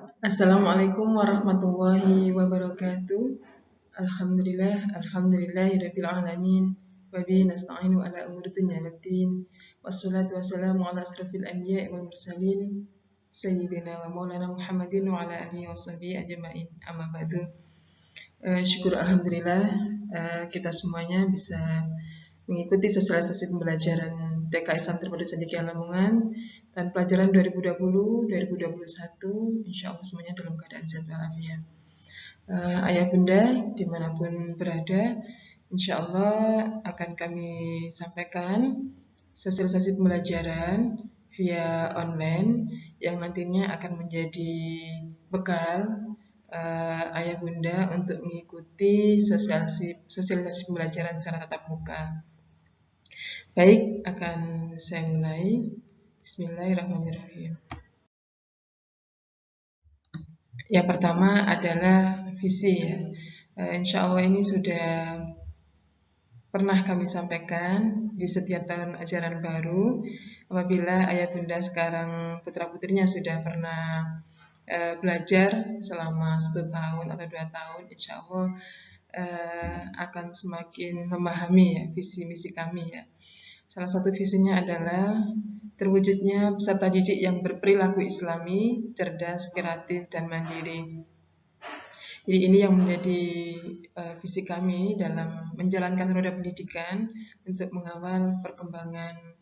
Assalamualaikum warahmatullahi wabarakatuh. Alhamdulillahirabbil alamin. Wa bihi nasta'inu ala umuri dunya waddin. Wassalatu wassalamu ala asrofil anbiya'i wal mursalin sayyidina wa maulana Muhammadin wa ala alihi washabihi ajma'in. Amma ba'du. Syukur alhamdulillah kita semuanya bisa mengikuti sosialisasi pembelajaran TK Islam Terpadu Cendekia Lamongan tahun pelajaran 2020-2021. Insya Allah semuanya dalam keadaan sehat walafiat. Ayah bunda dimanapun berada, insya Allah akan kami sampaikan sosialisasi pembelajaran via online yang nantinya akan menjadi bekal ayah bunda untuk mengikuti sosialisasi pembelajaran secara tatap muka. Baik, akan saya mulai. Bismillahirrahmanirrahim. Yang pertama adalah visi. Insya Allah ini sudah pernah kami sampaikan di setiap tahun ajaran baru. Apabila ayah bunda sekarang putra-putrinya sudah pernah belajar selama 1 tahun atau 2 tahun, insya Allah akan semakin memahami ya, visi misi kami ya. Salah satu visinya adalah terwujudnya peserta didik yang berperilaku islami, cerdas, kreatif, dan mandiri. Jadi ini yang menjadi visi kami dalam menjalankan roda pendidikan untuk mengawal perkembangan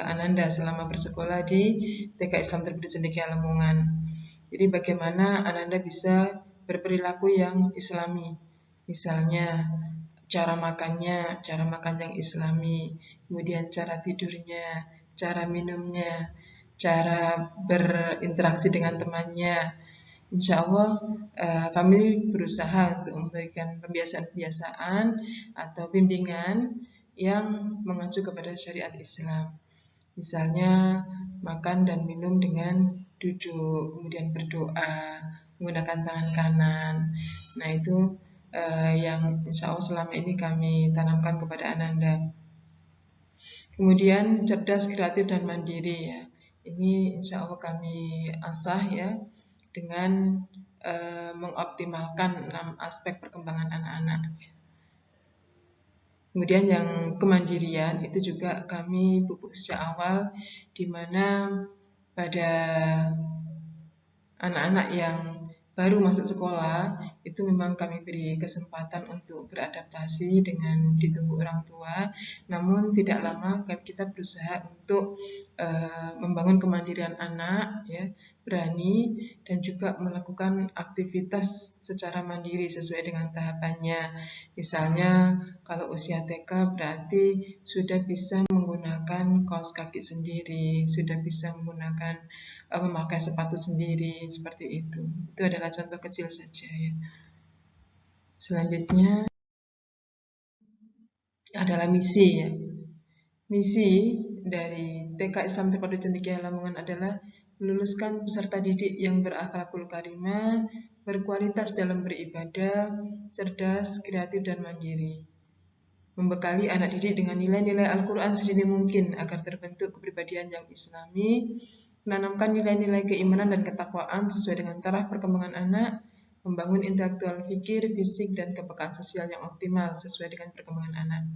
Ananda selama bersekolah di TK Islam Terpadu Cendekia Lamongan. Jadi bagaimana Ananda bisa berperilaku yang islami, misalnya cara makannya, cara makan yang islami, kemudian cara tidurnya, cara minumnya, cara berinteraksi dengan temannya. Insya Allah kami berusaha untuk memberikan pembiasaan-pembiasaan atau bimbingan yang mengacu kepada syariat Islam. Misalnya makan dan minum dengan duduk, kemudian berdoa, menggunakan tangan kanan. Nah itu yang insya Allah selama ini kami tanamkan kepada Ananda. Kemudian cerdas, kreatif, dan mandiri ya. Ini insya Allah kami asah ya dengan mengoptimalkan 6 aspek perkembangan anak-anak. Kemudian yang kemandirian itu juga kami pupuk sejak awal, di mana pada anak-anak yang baru masuk sekolah itu memang kami beri kesempatan untuk beradaptasi dengan ditunggu orang tua. Namun tidak lama kita berusaha untuk membangun kemandirian anak, ya, berani dan juga melakukan aktivitas secara mandiri sesuai dengan tahapannya. Misalnya kalau usia TK berarti sudah bisa menggunakan kaos kaki sendiri, sudah bisa menggunakan memakai sepatu sendiri, seperti itu. Itu adalah contoh kecil saja ya. Selanjutnya adalah misi ya. Misi dari TK Islam Terpadu Cendekia Lamongan adalah meluluskan peserta didik yang berakhlakul karimah, berkualitas dalam beribadah, cerdas, kreatif, dan mandiri. Membekali anak didik dengan nilai-nilai Al-Quran sedini mungkin agar terbentuk kepribadian yang islami, menanamkan nilai-nilai keimanan dan ketakwaan sesuai dengan taraf perkembangan anak, membangun intelektual fikir, fisik, dan kepekaan sosial yang optimal sesuai dengan perkembangan anak.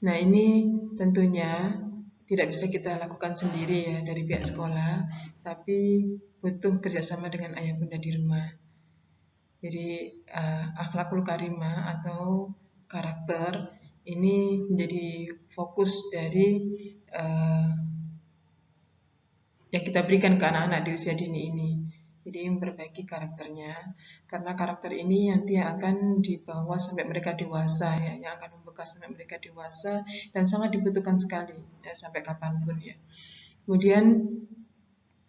Nah ini tentunya tidak bisa kita lakukan sendiri ya dari pihak sekolah, tapi butuh kerjasama dengan ayah bunda di rumah. Jadi akhlakul karimah atau karakter ini menjadi fokus dari yang kita berikan ke anak-anak di usia dini ini. Jadi memperbaiki karakternya, karena karakter ini nanti akan dibawa sampai mereka dewasa ya, yang akan membekas sampai mereka dewasa dan sangat dibutuhkan sekali ya, sampai kapanpun ya. Kemudian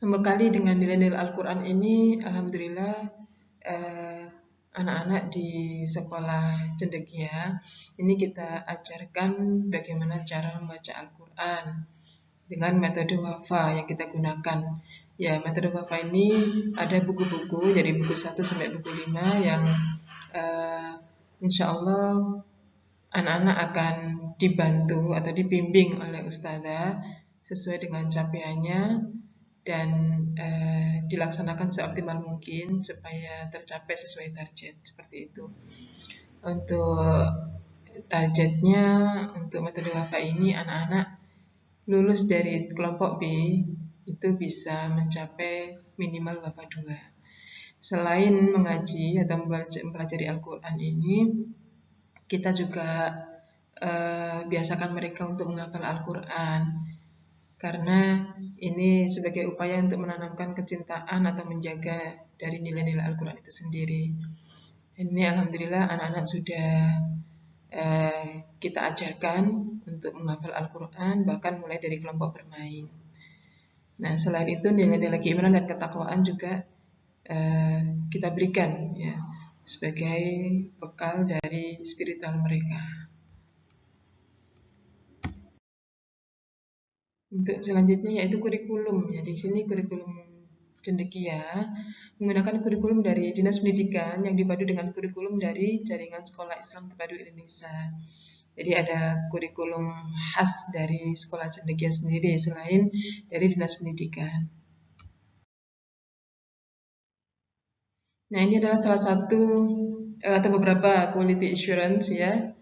membekali dengan nilai-nilai Al-Quran ini, alhamdulillah anak-anak di sekolah Cendekia ini kita ajarkan bagaimana cara membaca Al-Quran dengan metode wafa yang kita gunakan. Ya, metode wafa ini ada buku-buku, dari buku 1 sampai buku 5 yang insya Allah anak-anak akan dibantu atau dibimbing oleh ustazah sesuai dengan capaiannya dan dilaksanakan seoptimal mungkin supaya tercapai sesuai target, seperti itu. Untuk targetnya, untuk metode WAFA ini anak-anak lulus dari kelompok B itu bisa mencapai minimal WAFA 2. Selain mengaji atau mempelajari Al-Quran ini, kita juga biasakan mereka untuk menghafal Al-Quran, karena ini sebagai upaya untuk menanamkan kecintaan atau menjaga dari nilai-nilai Al-Quran itu sendiri. Ini alhamdulillah anak-anak sudah kita ajarkan untuk menghafal Al-Quran, bahkan mulai dari kelompok bermain. Nah, selain itu nilai-nilai keimanan dan ketakwaan juga kita berikan ya sebagai bekal dari spiritual mereka. Untuk selanjutnya yaitu kurikulum ya. Di sini kurikulum cendekia menggunakan kurikulum dari Dinas Pendidikan yang dipadu dengan kurikulum dari Jaringan Sekolah Islam Terpadu Indonesia. Jadi ada kurikulum khas dari sekolah cendekia sendiri selain dari Dinas Pendidikan. Nah, ini adalah salah satu atau beberapa quality assurance ya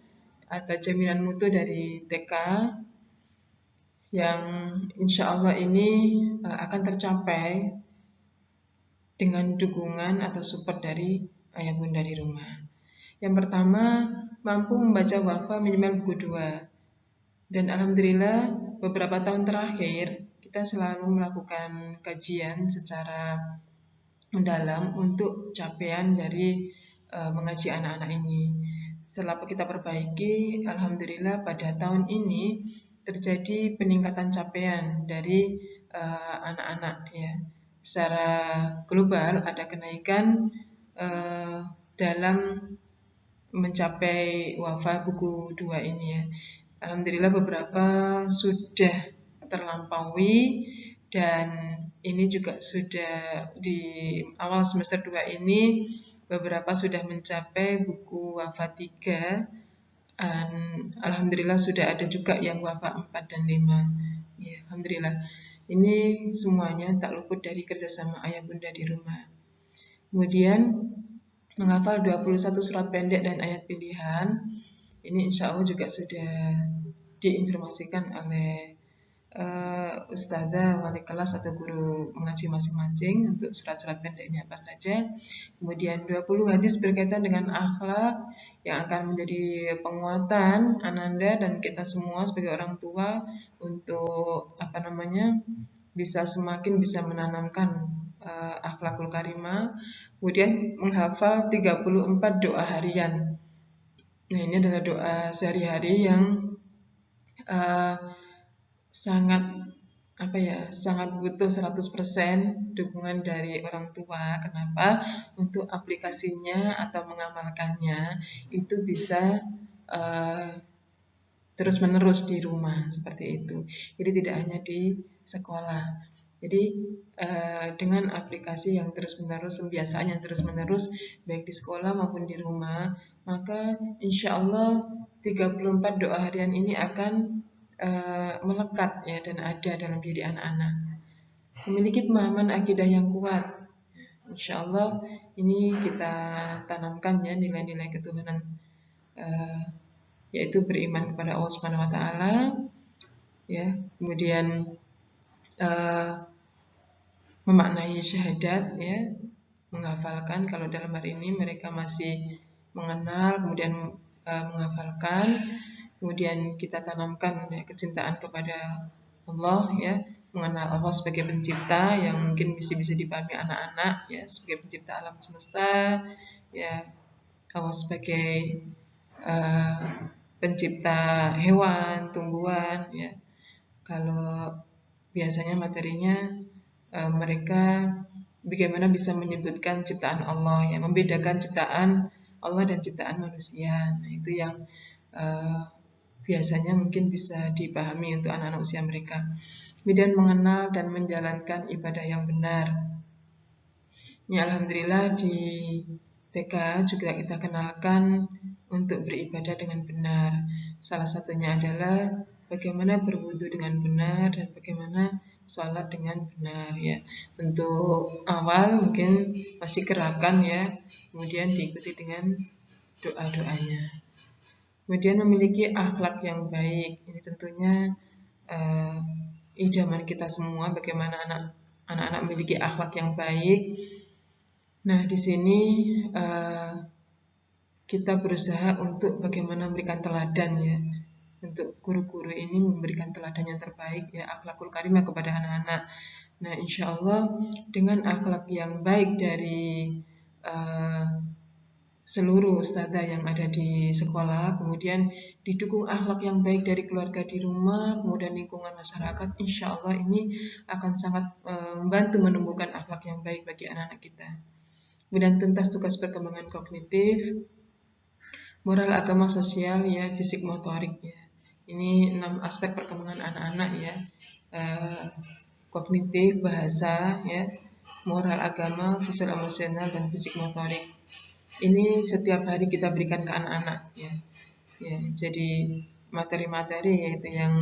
atau jaminan mutu dari TK yang insya Allah ini akan tercapai dengan dukungan atau support dari ayah bunda di rumah. Yang pertama, mampu membaca WAFA minimal buku 2. Dan alhamdulillah beberapa tahun terakhir kita selalu melakukan kajian secara mendalam untuk capaian dari mengaji anak-anak ini. Setelah kita perbaiki, alhamdulillah pada tahun ini terjadi peningkatan capaian dari anak-anak ya. Secara global ada kenaikan dalam mencapai WAFA buku 2 ini ya. Alhamdulillah beberapa sudah terlampaui dan ini juga sudah di awal semester 2 ini beberapa sudah mencapai buku WAFA 3 dan alhamdulillah sudah ada juga yang WAFA 4 dan 5 ya, alhamdulillah. Ini semuanya tak luput dari kerjasama ayah bunda di rumah. Kemudian menghafal 21 surat pendek dan ayat pilihan. Ini insya Allah juga sudah diinformasikan oleh ustazah, wali kelas atau guru mengaji masing-masing untuk surat-surat pendeknya apa saja. Kemudian 20 hadis berkaitan dengan akhlak yang akan menjadi penguatan ananda dan kita semua sebagai orang tua untuk bisa semakin bisa menanamkan akhlakul karimah. Kemudian menghafal 34 doa harian. Nah, ini adalah doa sehari-hari yang sangat butuh 100% dukungan dari orang tua. Kenapa? Untuk aplikasinya atau mengamalkannya itu bisa terus-menerus di rumah seperti itu. Jadi tidak hanya di sekolah. Jadi dengan aplikasi yang terus-menerus, pembiasaan yang terus-menerus baik di sekolah maupun di rumah, maka insya Allah 34 doa harian ini akan melekat ya dan ada dalam diri anak-anak. Memiliki pemahaman akidah yang kuat. Insya Allah ini kita tanamkan ya nilai-nilai ketuhanan, yaitu beriman kepada Allah Subhanahu Wa Taala, ya. Kemudian memaknai syahadat, ya, menghafalkan. Kalau dalam hari ini mereka masih mengenal, kemudian menghafalkan. Kemudian kita tanamkan ya, kecintaan kepada Allah ya, mengenal Allah sebagai pencipta yang mungkin bisa dipahami anak-anak ya, sebagai pencipta alam semesta ya, Allah sebagai pencipta hewan, tumbuhan ya. Kalau biasanya materinya mereka bagaimana bisa menyebutkan ciptaan Allah ya, membedakan ciptaan Allah dan ciptaan manusia. Nah, itu yang biasanya mungkin bisa dipahami untuk anak-anak usia mereka. Kemudian mengenal dan menjalankan ibadah yang benar. Ya, alhamdulillah di TK juga kita kenalkan untuk beribadah dengan benar. Salah satunya adalah bagaimana berwudu dengan benar dan bagaimana sholat dengan benar ya. Untuk awal mungkin masih gerakan ya, kemudian diikuti dengan doa-doanya. Kemudian memiliki akhlak yang baik. Ini tentunya idaman kita semua, bagaimana anak-anak memiliki akhlak yang baik. Nah, di sini kita berusaha untuk bagaimana memberikan teladan ya. Untuk guru-guru ini memberikan teladan yang terbaik ya, akhlakul karimah kepada anak-anak. Nah, insya Allah dengan akhlak yang baik dari seluruh ustazah yang ada di sekolah, kemudian didukung akhlak yang baik dari keluarga di rumah, kemudian lingkungan masyarakat, insya Allah ini akan sangat membantu menumbuhkan akhlak yang baik bagi anak-anak kita. Kemudian tuntas tugas perkembangan kognitif, moral, agama, sosial, ya, fisik, motorik, ya. Ini 6 aspek perkembangan anak-anak ya, kognitif, bahasa, ya, moral, agama, sosial, emosional, dan fisik, motorik. Ini setiap hari kita berikan ke anak-anak ya. Ya, jadi materi-materi yaitu yang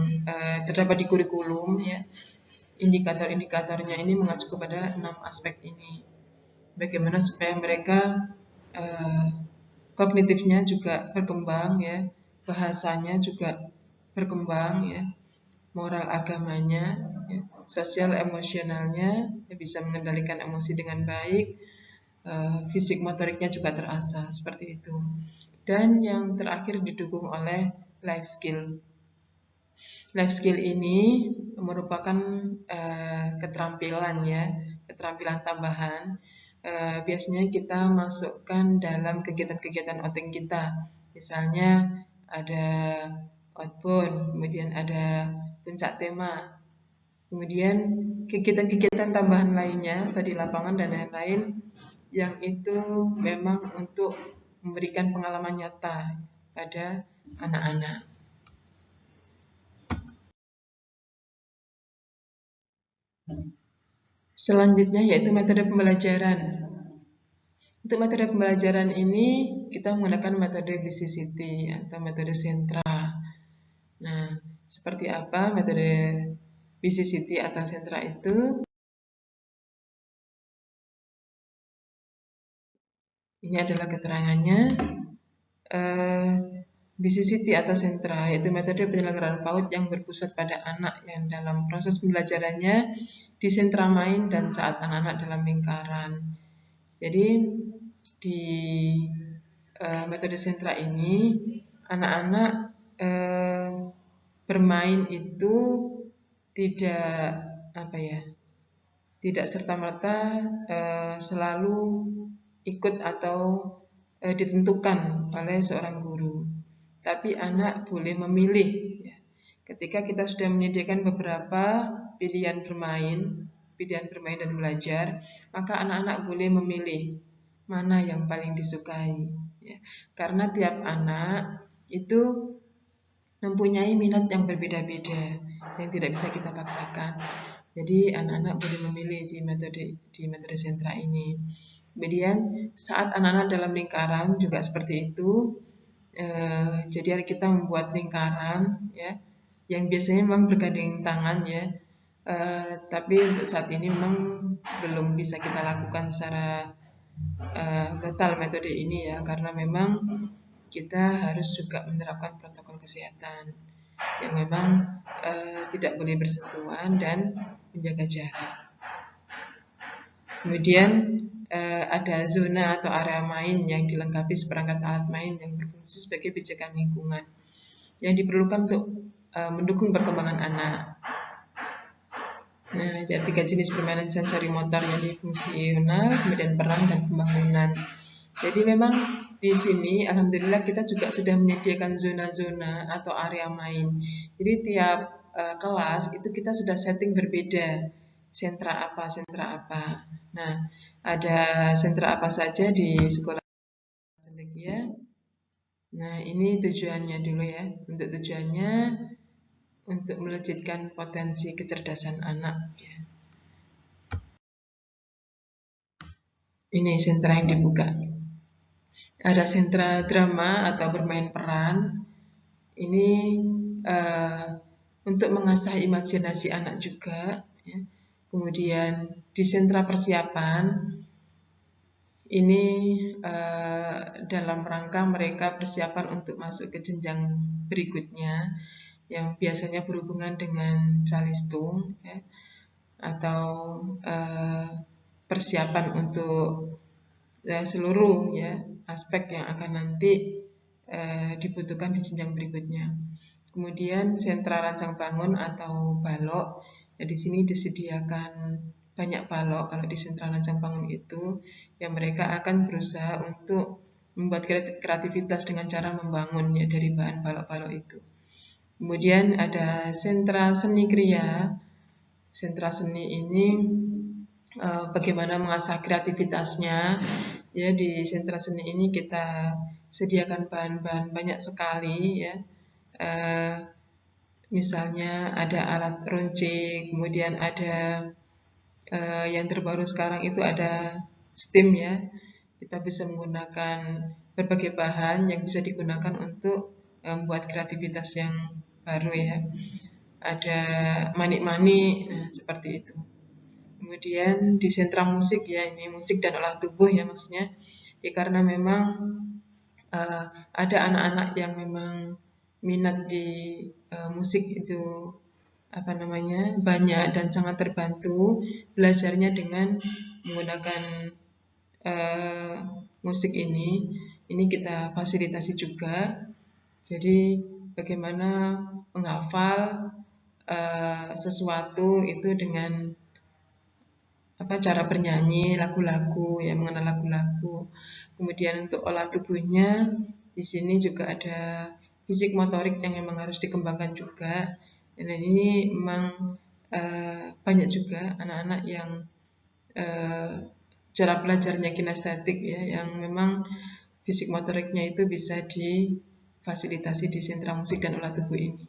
terdapat di kurikulum ya. Indikator-indikatornya ini mengacu kepada 6 aspek ini. Bagaimana supaya mereka kognitifnya juga berkembang ya, bahasanya juga berkembang ya, moral agamanya, ya, sosial emosionalnya ya, bisa mengendalikan emosi dengan baik. Fisik motoriknya juga terasah seperti itu. Dan yang terakhir didukung oleh life skill. Life skill ini merupakan keterampilan ya, keterampilan tambahan. Biasanya kita masukkan dalam kegiatan-kegiatan outing kita. Misalnya ada outbound, kemudian ada puncak tema, kemudian kegiatan-kegiatan tambahan lainnya studi lapangan dan lain-lain yang itu memang untuk memberikan pengalaman nyata pada anak-anak. Selanjutnya yaitu metode pembelajaran. Untuk metode pembelajaran ini kita menggunakan metode BCCT atau metode sentra. Nah, seperti apa metode BCCT atau sentra itu? Ini adalah keterangannya. BCCT atau sentra yaitu metode penyelenggaraan PAUD yang berpusat pada anak yang dalam proses pembelajarannya di sentra main dan saat anak-anak dalam lingkaran. Jadi di metode sentra ini anak-anak bermain itu tidak tidak serta-merta selalu ikut atau ditentukan oleh seorang guru. Tapi anak boleh memilih. Ketika kita sudah menyediakan beberapa pilihan bermain dan belajar, maka anak-anak boleh memilih mana yang paling disukai. Karena tiap anak itu mempunyai minat yang berbeda-beda yang tidak bisa kita paksakan. Jadi anak-anak boleh memilih di metode sentra ini. Kemudian saat anak-anak dalam lingkaran juga seperti itu. Jadi kita membuat lingkaran ya, yang biasanya memang bergandeng tangan ya, tapi untuk saat ini memang belum bisa kita lakukan secara total metode ini ya, karena memang kita harus juga menerapkan protokol kesehatan yang memang tidak boleh bersentuhan dan menjaga jarak. Kemudian ada zona atau area main yang dilengkapi seperangkat alat main yang berfungsi sebagai pijakan lingkungan yang diperlukan untuk mendukung perkembangan anak. Nah, ada 3 jenis permainan sensori motor yang fungsional, kemudian peran dan pembangunan. Jadi memang di sini alhamdulillah kita juga sudah menyediakan zona-zona atau area main. Jadi tiap kelas itu kita sudah setting berbeda. Sentra apa. Nah, ada sentra apa saja di sekolah Cendekia. Nah, ini tujuannya dulu ya. Untuk tujuannya untuk melejitkan potensi kecerdasan anak. Ini sentra yang dibuka. Ada sentra drama atau bermain peran. Ini untuk mengasah imajinasi anak juga, ya. Kemudian di sentra persiapan ini dalam rangka mereka persiapan untuk masuk ke jenjang berikutnya yang biasanya berhubungan dengan calistung, ya, atau persiapan untuk seluruh ya aspek yang akan nanti dibutuhkan di jenjang berikutnya. Kemudian sentra rancang bangun atau balok, ya, di sini disediakan banyak balok kalau di sentra rancang bangun itu, yang mereka akan berusaha untuk membuat kreativitas dengan cara membangun ya dari bahan balok-balok itu. Kemudian ada sentra seni kriya. Sentra seni ini bagaimana mengasah kreativitasnya. Ya, di sentra seni ini kita sediakan bahan-bahan banyak sekali ya. Misalnya ada alat runcing, kemudian ada yang terbaru sekarang itu ada steam ya. Kita bisa menggunakan berbagai bahan yang bisa digunakan untuk membuat kreativitas yang baru ya. Ada manik-manik, nah, seperti itu. Kemudian di sentra musik ya, ini musik dan olah tubuh ya maksudnya. Ya, karena memang ada anak-anak yang memang minat di musik itu banyak dan sangat terbantu belajarnya dengan menggunakan musik ini kita fasilitasi juga. Jadi bagaimana menghafal sesuatu itu dengan cara bernyanyi lagu-lagu ya, mengenal lagu-lagu. Kemudian untuk olah tubuhnya di sini juga ada fisik motorik yang memang harus dikembangkan juga. Dan ini memang banyak juga anak-anak yang cara belajarnya kinestetik ya, yang memang fisik motoriknya itu bisa difasilitasi di sentra musik dan olah tubuh ini.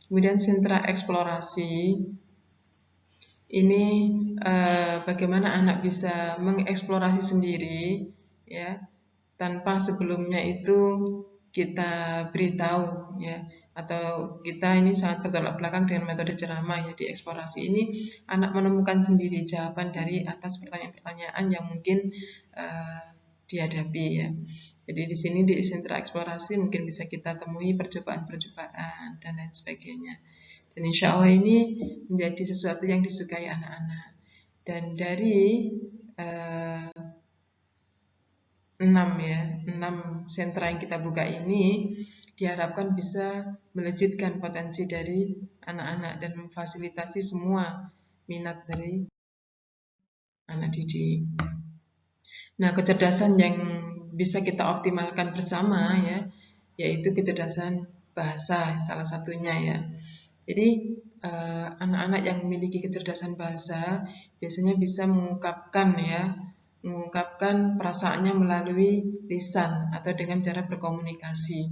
Kemudian sentra eksplorasi ini bagaimana anak bisa mengeksplorasi sendiri ya, tanpa sebelumnya itu kita beritahu ya, atau kita ini sangat bertolak belakang dengan metode ceramah ya. Di eksplorasi ini anak menemukan sendiri jawaban dari atas pertanyaan-pertanyaan yang mungkin dihadapi ya. Jadi di sini di sentra eksplorasi mungkin bisa kita temui percobaan-percobaan dan lain sebagainya. Dan insya Allah ini menjadi sesuatu yang disukai anak-anak. Dan dari 6 sentra yang kita buka ini diharapkan bisa melejitkan potensi dari anak-anak dan memfasilitasi semua minat dari anak didik. Nah, kecerdasan yang bisa kita optimalkan bersama ya, yaitu kecerdasan bahasa salah satunya ya. Jadi anak-anak yang memiliki kecerdasan bahasa biasanya bisa mengungkapkan perasaannya melalui lisan atau dengan cara berkomunikasi.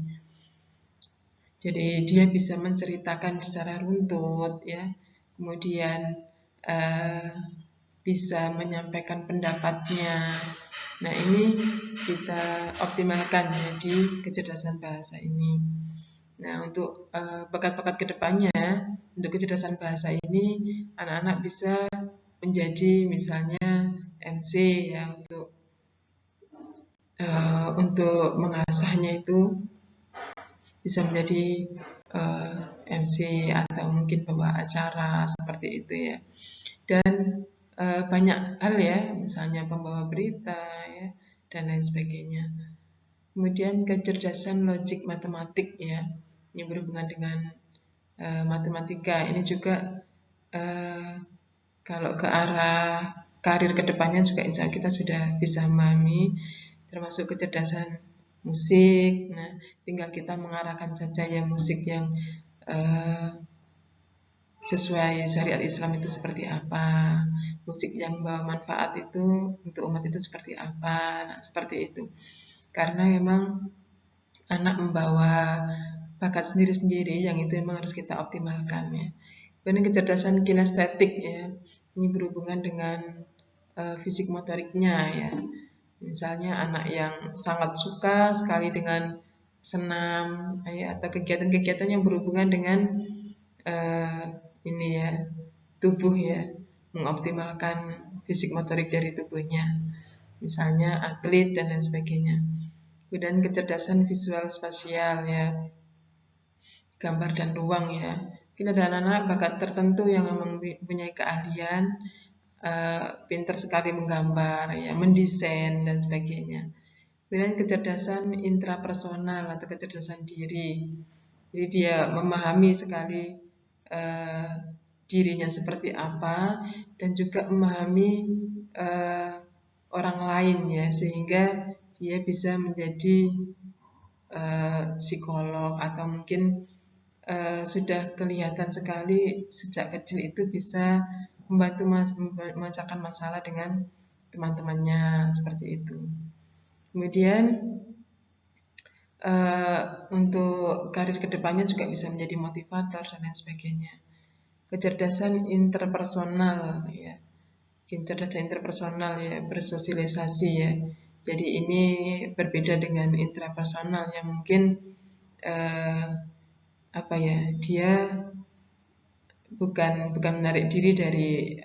Jadi dia bisa menceritakan secara runtut ya, kemudian bisa menyampaikan pendapatnya. Nah, ini kita optimalkan ya di kecerdasan bahasa ini. Nah, untuk bakat-bakat kedepannya, untuk kecerdasan bahasa ini, anak-anak bisa menjadi misalnya MC ya, untuk mengasahnya itu bisa menjadi MC atau mungkin pembawa acara seperti itu ya. Dan banyak hal ya, misalnya pembawa berita ya, dan lain sebagainya. Kemudian kecerdasan logik matematik ya, yang berhubungan dengan matematika. Ini juga kalau ke arah karir kedepannya juga insya Allah kita sudah bisa memahami, termasuk kecerdasan musik. Nah, tinggal kita mengarahkan saja ya musik yang sesuai syariat Islam itu seperti apa, musik yang membawa manfaat itu untuk umat itu seperti apa. Nah, seperti itu. Karena memang anak membawa bakat sendiri-sendiri yang itu memang harus kita optimalkan ya. Kemudian kecerdasan kinestetik ya, ini berhubungan dengan fisik motoriknya ya. Misalnya anak yang sangat suka sekali dengan senam ya, atau kegiatan-kegiatan yang berhubungan dengan ini ya, tubuh ya, mengoptimalkan fisik motorik dari tubuhnya, misalnya atlet dan lain sebagainya. Kemudian kecerdasan visual spasial ya, gambar dan ruang ya. Mungkin ada anak-anak bakat tertentu yang memang mempunyai keahlian, pintar sekali menggambar, ya, mendesain dan sebagainya. Kemudian kecerdasan intrapersonal atau kecerdasan diri. Jadi dia memahami sekali dirinya seperti apa dan juga memahami orang lain ya, sehingga dia bisa menjadi psikolog atau mungkin sudah kelihatan sekali sejak kecil itu bisa membantu memecahkan masalah dengan teman-temannya seperti itu. Kemudian untuk karir kedepannya juga bisa menjadi motivator dan lain sebagainya. Kecerdasan interpersonal ya, kecerdasan interpersonal ya, bersosialisasi ya. Jadi ini berbeda dengan intrapersonal yang mungkin apa ya, dia bukan menarik diri dari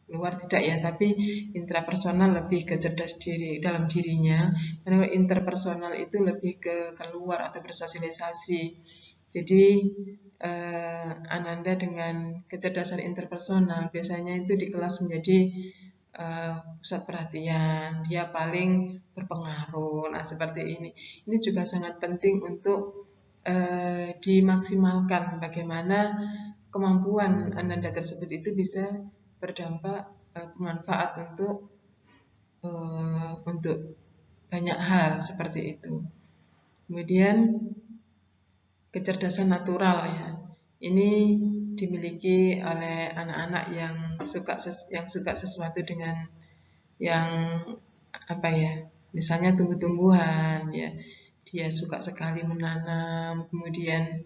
luar, tidak ya, tapi intrapersonal lebih ke cerdas diri dalam dirinya, karena interpersonal itu lebih ke keluar atau bersosialisasi. Jadi Ananda dengan kecerdasan interpersonal biasanya itu di kelas menjadi pusat perhatian, dia paling berpengaruh. Nah seperti ini juga sangat penting untuk dimaksimalkan, bagaimana kemampuan Ananda tersebut itu bisa berdampak bermanfaat untuk banyak hal seperti itu. Kemudian kecerdasan natural ya, ini dimiliki oleh anak-anak yang suka sesuatu dengan yang apa ya, misalnya tumbuh-tumbuhan ya, dia suka sekali menanam, kemudian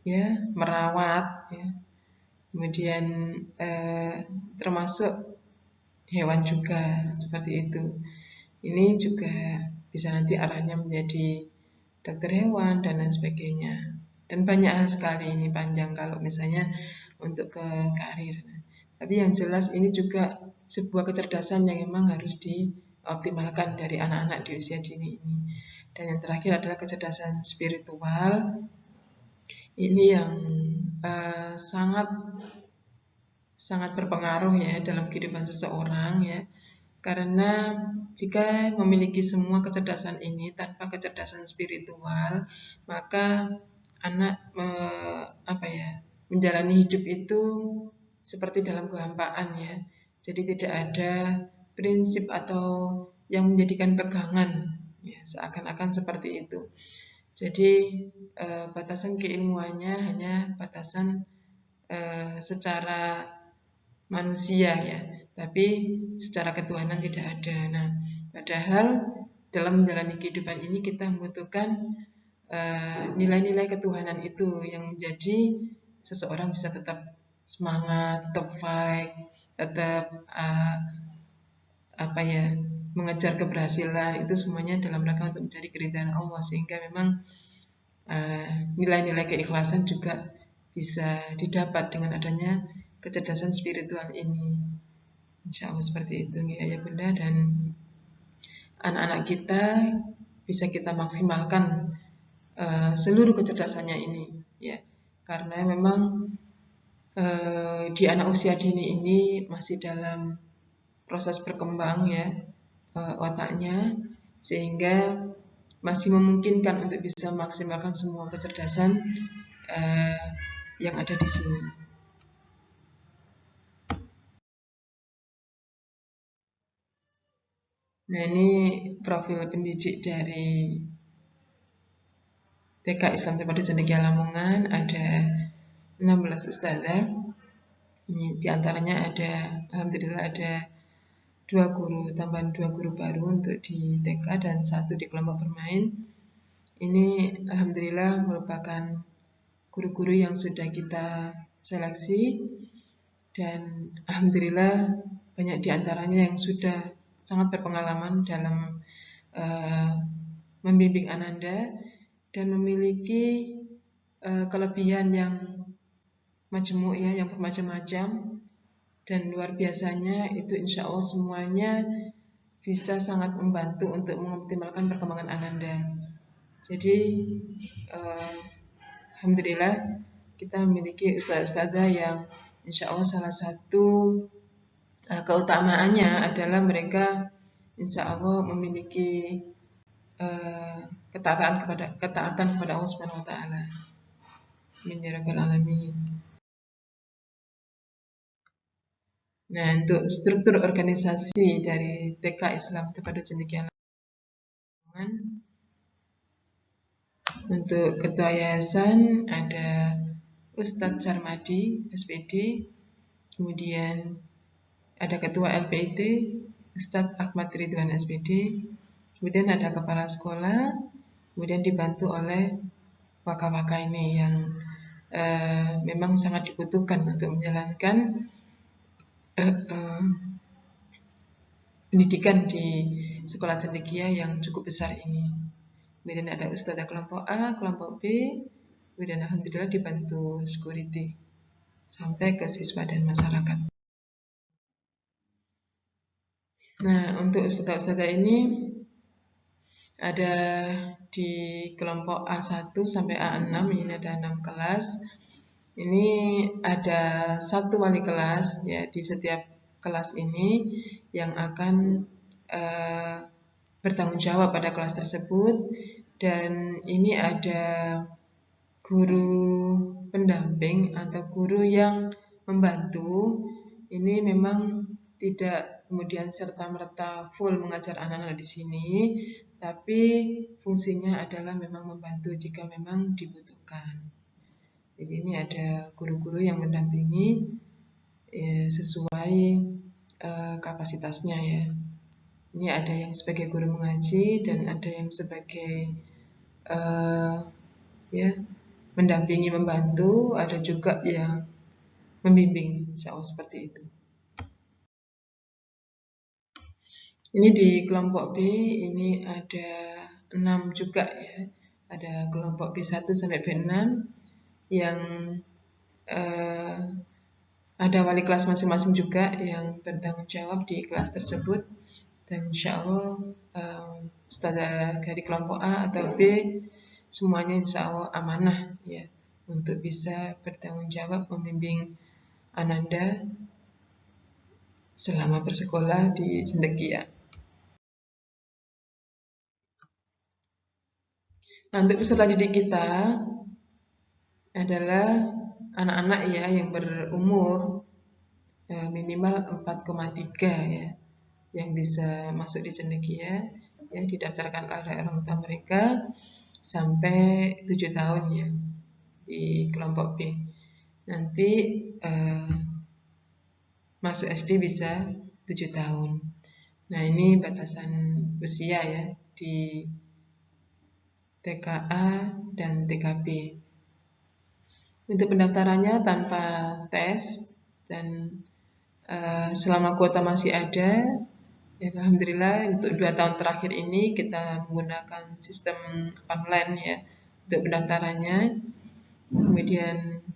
ya merawat ya, kemudian termasuk hewan juga seperti itu. Ini juga bisa nanti arahnya menjadi dokter hewan dan lain sebagainya. Dan banyak hal sekali, ini panjang kalau misalnya untuk ke karir. Tapi yang jelas ini juga sebuah kecerdasan yang memang harus dioptimalkan dari anak-anak di usia dini ini. Dan yang terakhir adalah kecerdasan spiritual. Ini yang sangat berpengaruh ya dalam kehidupan seseorang ya. Karena jika memiliki semua kecerdasan ini tanpa kecerdasan spiritual, maka anak menjalani hidup itu seperti dalam kehampaan ya. Jadi tidak ada prinsip atau yang menjadikan pegangan ya, seakan-akan seperti itu. Jadi batasan keilmuannya hanya batasan secara manusia ya, tapi secara ketuhanan tidak ada. Nah, padahal dalam menjalani kehidupan ini kita membutuhkan nilai-nilai ketuhanan itu yang menjadi seseorang bisa tetap semangat, tetap fight, tetap mengejar keberhasilan. Itu semuanya dalam rangka untuk mencari keridhaan Allah, sehingga memang nilai-nilai keikhlasan juga bisa didapat dengan adanya kecerdasan spiritual ini. Insya Allah seperti itu ya Ayah Bunda, dan anak-anak kita bisa kita maksimalkan seluruh kecerdasannya ini ya, karena memang di anak usia dini ini masih dalam proses berkembang ya otaknya, sehingga masih memungkinkan untuk bisa memaksimalkan semua kecerdasan yang ada di sini. Nah, ini profil pendidik dari TK Islam Terpadu Cendekia Lamongan. Ada 16 ustazah. Ini diantaranya ada, alhamdulillah ada 2 guru, tambahan 2 guru baru untuk di TK dan 1 di kelompok bermain. Ini alhamdulillah merupakan guru-guru yang sudah kita seleksi, dan alhamdulillah banyak diantaranya yang sudah sangat berpengalaman dalam membimbing Ananda dan memiliki kelebihan yang majemuk ya, yang bermacam-macam, dan luar biasanya itu insya Allah semuanya bisa sangat membantu untuk mengoptimalkan perkembangan Ananda. Jadi alhamdulillah kita memiliki ustazah-ustazah yang insya Allah salah satu keutamaannya adalah mereka insya Allah memiliki ketaatan kepada Allah Subhanahu Wa Taala. Amin ya rabbal alamin. Nah, untuk struktur organisasi dari TK Islam Terpadu Cendekia Lamongan, untuk ketua yayasan ada Ustadz Sarmadi, SPD, kemudian ada ketua LPIT, Ustadz Ahmad Ridwan, SPD, kemudian ada kepala sekolah, kemudian dibantu oleh waka-waka ini yang memang sangat dibutuhkan untuk menjalankan pendidikan di sekolah cendekia yang cukup besar ini. Kemudian ada ustadzah kelompok A, kelompok B, kemudian alhamdulillah dibantu security sampai ke siswa dan masyarakat. Nah, untuk ustadzah-ustadzah ini ada di kelompok A1 sampai A6, ini ada 6 kelas. Ini ada satu wali kelas ya di setiap kelas ini yang akan bertanggung jawab pada kelas tersebut, dan ini ada guru pendamping atau guru yang membantu. Ini memang tidak kemudian serta-merta full mengajar anak-anak di sini, tapi fungsinya adalah memang membantu jika memang dibutuhkan. Jadi ini ada guru-guru yang mendampingi sesuai kapasitasnya ya. Ini ada yang sebagai guru mengaji dan ada yang sebagai mendampingi, membantu, ada juga yang membimbing, insya Allah seperti itu. Ini di kelompok B, ini ada 6 juga ya. Ada kelompok B1 sampai B6 yang ada wali kelas masing-masing juga yang bertanggung jawab di kelas tersebut. Dan insya Allah ustazah dari kelompok A atau B semuanya insya Allah amanah ya untuk bisa bertanggung jawab membimbing Ananda selama bersekolah di Cendekia. Nah, untuk peserta didik kita adalah anak-anak ya yang berumur minimal 4,3 ya, yang bisa masuk di Cendekia ya, didaftarkan oleh orang tua mereka sampai 7 tahun ya di kelompok B. Nanti masuk SD bisa 7 tahun. Nah, ini batasan usia ya di TKA dan TKB. Untuk pendaftarannya tanpa tes dan selama kuota masih ada, ya alhamdulillah untuk 2 tahun terakhir ini kita menggunakan sistem online ya untuk pendaftarannya. Kemudian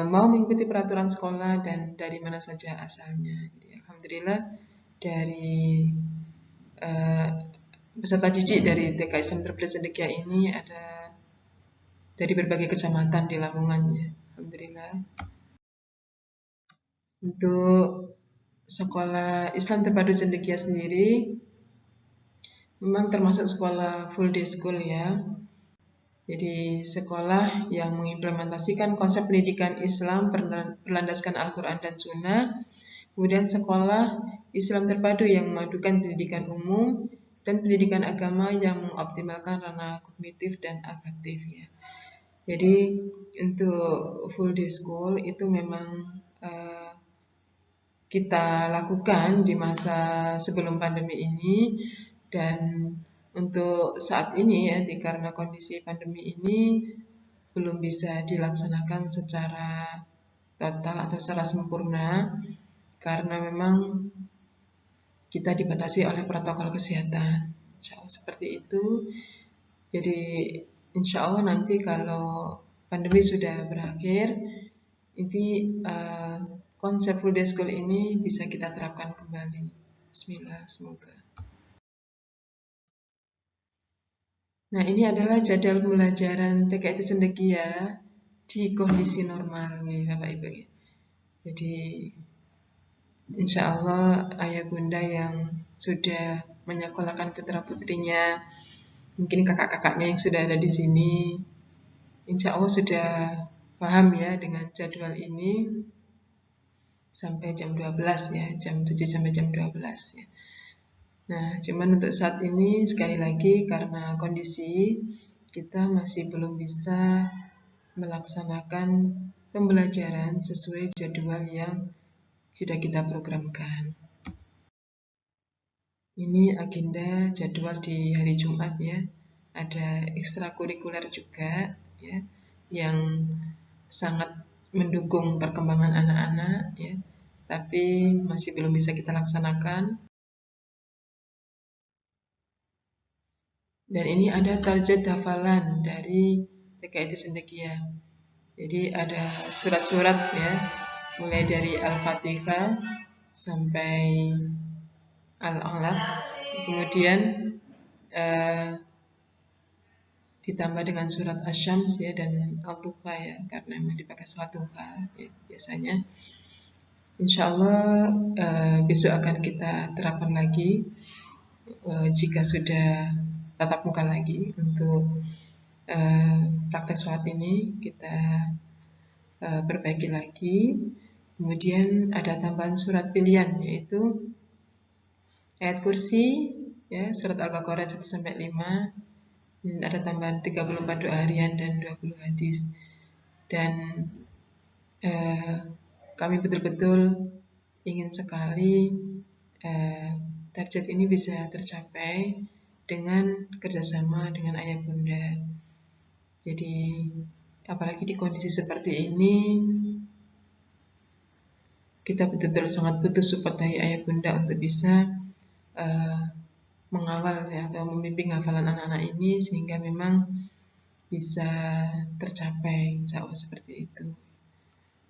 mau mengikuti peraturan sekolah dan dari mana saja asalnya. Jadi alhamdulillah dari peserta didik dari TK Islam Terpadu Cendekia ini ada dari berbagai kecamatan di Lamongan ya. Alhamdulillah. Untuk sekolah Islam Terpadu Cendekia sendiri memang termasuk sekolah full day school ya. Jadi sekolah yang mengimplementasikan konsep pendidikan Islam berlandaskan Al-Quran dan Sunnah. Kemudian sekolah Islam terpadu yang memadukan pendidikan umum dan pendidikan agama yang mengoptimalkan ranah kognitif dan afektif ya. Jadi untuk full day school itu memang kita lakukan di masa sebelum pandemi ini, dan untuk saat ini ya karena kondisi pandemi ini belum bisa dilaksanakan secara total atau secara sempurna karena memang kita dibatasi oleh protokol kesehatan. Insya Allah seperti itu. Jadi insya Allah nanti kalau pandemi sudah berakhir, Ini konsep full day school ini bisa kita terapkan kembali. Bismillah, semoga. Nah, ini adalah jadwal pembelajaran TKIT Cendekia di kondisi normal nih Bapak Ibu. Jadi insya Allah ayah bunda yang sudah menyekolahkan putra-putrinya, mungkin kakak-kakaknya yang sudah ada di sini, insya Allah sudah paham ya dengan jadwal ini sampai jam 12 ya, jam 7 sampai jam 12 ya. Nah, cuman untuk saat ini sekali lagi karena kondisi kita masih belum bisa melaksanakan pembelajaran sesuai jadwal yang sudah kita programkan. Ini agenda jadwal di hari Jumat ya. Ada ekstrakurikuler juga ya yang sangat mendukung perkembangan anak-anak ya. Tapi masih belum bisa kita laksanakan. Dan ini ada target hafalan dari TKIT Cendekia. Jadi ada surat-surat ya, mulai dari Al-Fatihah sampai Al-Alaq, kemudian ditambah dengan surat Asy-Syams ya dan Al-Tuha ya, karena memang dipakai sholat duha ya, biasanya. Insya Allah besok akan kita terapkan lagi jika sudah tatap muka lagi untuk praktek sholat ini kita perbaiki lagi. Kemudian ada tambahan surat pilihan yaitu ayat kursi ya, surat Al-Baqarah 1 sampai 5. Dan ada tambahan 34 doa harian dan 20 hadis. Dan kami betul-betul ingin sekali target ini bisa tercapai dengan kerjasama dengan ayah bunda. Jadi apalagi di kondisi seperti ini, kita betul-betul sangat butuh support dari ayah bunda untuk bisa mengawal ya, atau membimbing hafalan anak-anak ini sehingga memang bisa tercapai, insya Allah seperti itu.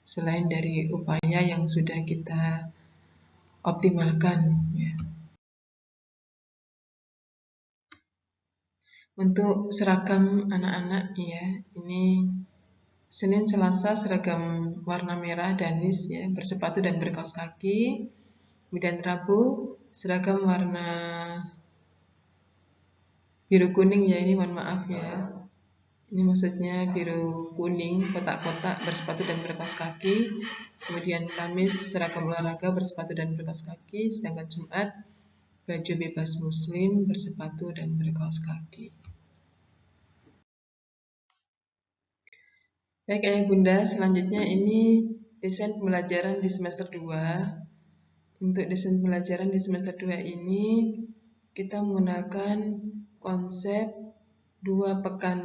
Selain dari upaya yang sudah kita optimalkan ya. Untuk seragam anak-anak ya, ini Senin Selasa seragam warna merah danis ya, bersepatu dan berkaos kaki. Kemudian Rabu seragam warna biru kuning ya, ini mohon maaf ya. Ini maksudnya biru kuning kotak-kotak bersepatu dan berkaos kaki. Kemudian Kamis seragam olahraga bersepatu dan berkaos kaki. Sedangkan Jumat baju bebas muslim bersepatu dan berkaos kaki. Baik ayah bunda, selanjutnya ini desain pembelajaran di semester 2. Untuk desain pembelajaran di semester 2 ini kita menggunakan konsep 2 pekan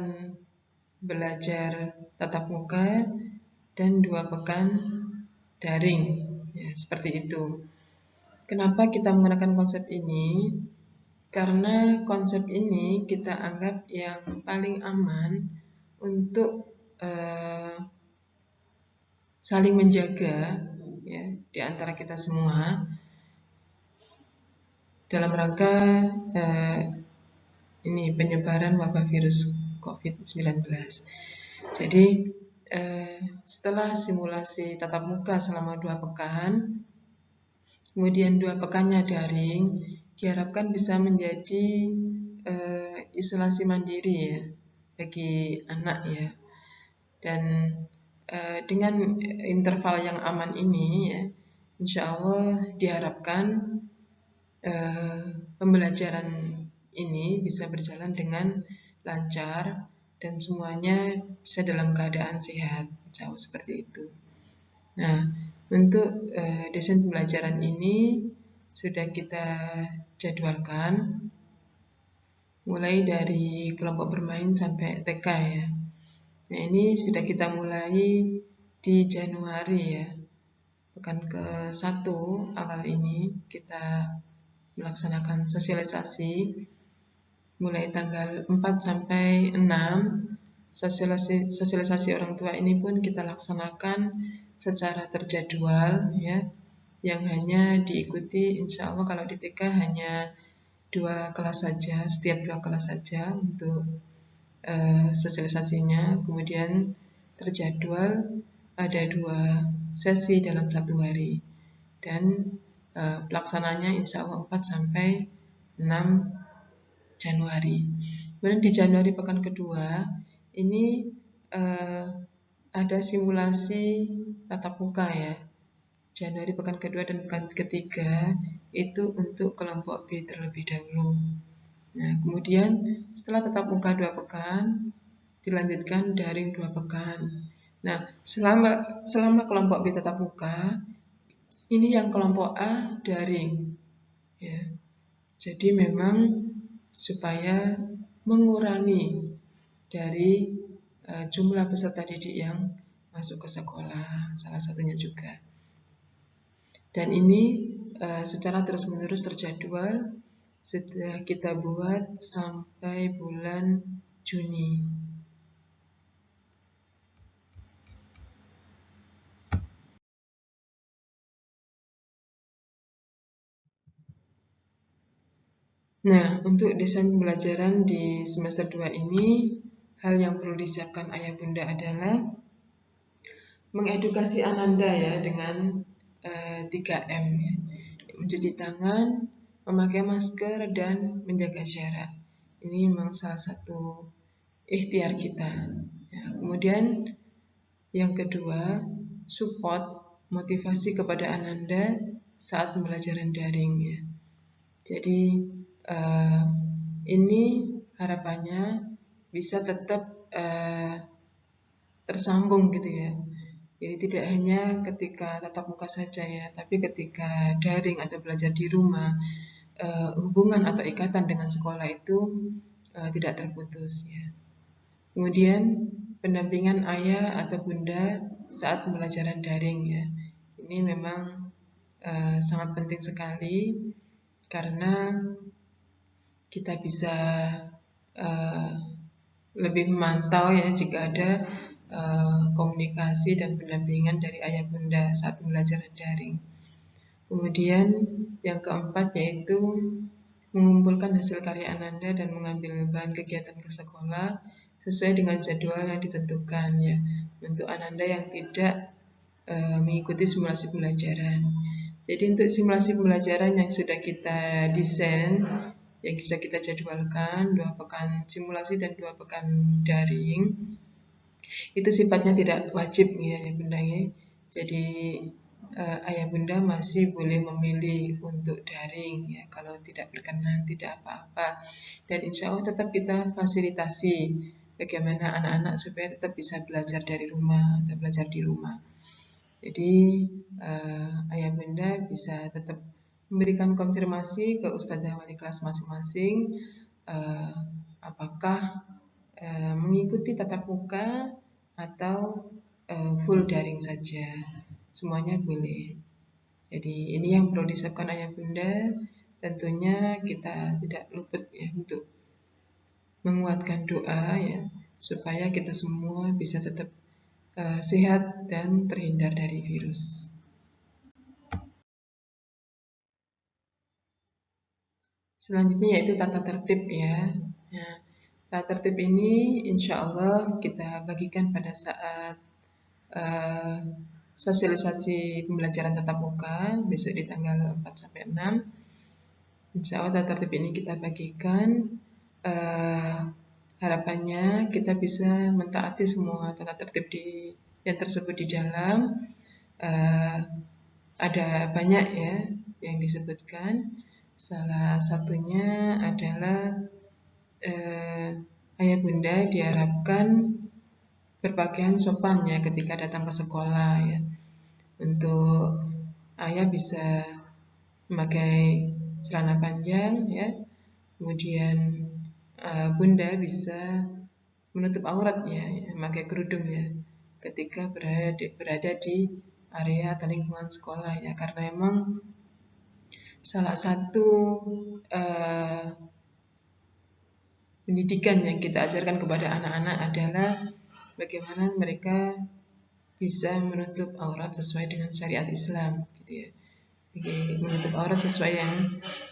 belajar tatap muka dan 2 pekan daring ya, seperti itu. Kenapa kita menggunakan konsep ini? Karena konsep ini kita anggap yang paling aman untuk saling menjaga ya, di antara kita semua dalam rangka ini penyebaran wabah virus COVID-19. Jadi setelah simulasi tatap muka selama 2 pekan, kemudian 2 pekannya daring, diharapkan bisa menjadi isolasi mandiri ya bagi anak ya. Dan dengan interval yang aman ini ya, insya Allah diharapkan pembelajaran ini bisa berjalan dengan lancar dan semuanya bisa dalam keadaan sehat, jauh seperti itu. Nah, untuk desain pembelajaran ini sudah kita jadwalkan mulai dari kelompok bermain sampai TK ya. Nah, ini sudah kita mulai di Januari ya. Pekan ke-1 awal ini kita melaksanakan sosialisasi mulai tanggal 4 sampai 6. Sosialisasi orang tua ini pun kita laksanakan secara terjadwal ya, yang hanya diikuti insya Allah kalau di TK hanya 2 kelas saja, setiap 2 kelas saja untuk sosialisasinya. Kemudian terjadwal ada 2 sesi dalam 1 hari, dan pelaksananya insya Allah 4 sampai 6 Januari. Kemudian di Januari pekan kedua ini ada simulasi tatap muka ya. Januari pekan kedua dan pekan ketiga itu untuk kelompok B terlebih dahulu. Nah, kemudian setelah tatap muka 2 pekan, dilanjutkan daring 2 pekan. Nah, selama kelompok B tatap muka, ini yang kelompok A daring. Ya. Jadi memang supaya mengurangi dari jumlah peserta didik yang masuk ke sekolah, salah satunya juga. Dan ini secara terus-menerus terjadwal sudah kita buat sampai bulan Juni. Nah, untuk desain pembelajaran di semester 2 ini, hal yang perlu disiapkan ayah bunda adalah mengedukasi Ananda ya dengan 3M ya. Mencuci tangan, memakai masker, dan menjaga jarak. Ini memang salah satu ikhtiar kita. Ya, kemudian yang kedua, support motivasi kepada Ananda saat pembelajaran daring ya. Jadi ini harapannya bisa tetap tersambung gitu ya. Jadi tidak hanya ketika tatap muka saja ya, tapi ketika daring atau belajar di rumah, hubungan atau ikatan dengan sekolah itu tidak terputus ya. Kemudian pendampingan ayah atau bunda saat pembelajaran daring ya. Ini memang sangat penting sekali karena kita bisa lebih memantau ya jika ada komunikasi dan pendampingan dari ayah bunda saat pembelajaran daring. Kemudian yang keempat yaitu mengumpulkan hasil karya Ananda dan mengambil bahan kegiatan ke sekolah sesuai dengan jadwal yang ditentukan ya, untuk Ananda yang tidak mengikuti simulasi pembelajaran. Jadi untuk simulasi pembelajaran yang sudah kita desain, yang sudah kita jadwalkan 2 pekan simulasi dan 2 pekan daring, itu sifatnya tidak wajib ya bunda ya. Jadi ayah bunda masih boleh memilih untuk daring ya, kalau tidak berkenan tidak apa-apa, dan insya Allah tetap kita fasilitasi bagaimana anak-anak supaya tetap bisa belajar dari rumah atau belajar di rumah. Jadi ayah bunda bisa tetap memberikan konfirmasi ke ustazah wali kelas masing-masing apakah mengikuti tatap muka atau full daring saja. Semuanya boleh. Jadi ini yang perlu disiapkan ayah bunda. Tentunya kita tidak luput ya untuk menguatkan doa ya, supaya kita semua bisa tetap sehat dan terhindar dari virus. Selanjutnya yaitu tata tertib ya. Nah, tata tertib ini insya Allah kita bagikan pada saat sosialisasi pembelajaran tatap muka besok di tanggal 4 sampai 6. Insya Allah tata tertib ini kita bagikan. Harapannya kita bisa mentaati semua tata tertib yang tersebut di dalam. Ada banyak ya yang disebutkan. Salah satunya adalah ayah bunda diharapkan berpakaian sopan ya ketika datang ke sekolah ya. Untuk ayah bisa memakai celana panjang ya, kemudian bunda bisa menutup aurat ya, memakai kerudung ya ketika berada di area atau lingkungan sekolah ya, karena memang salah satu pendidikan yang kita ajarkan kepada anak-anak adalah bagaimana mereka bisa menutup aurat sesuai dengan syariat Islam, gitu ya. Jadi, menutup aurat sesuai yang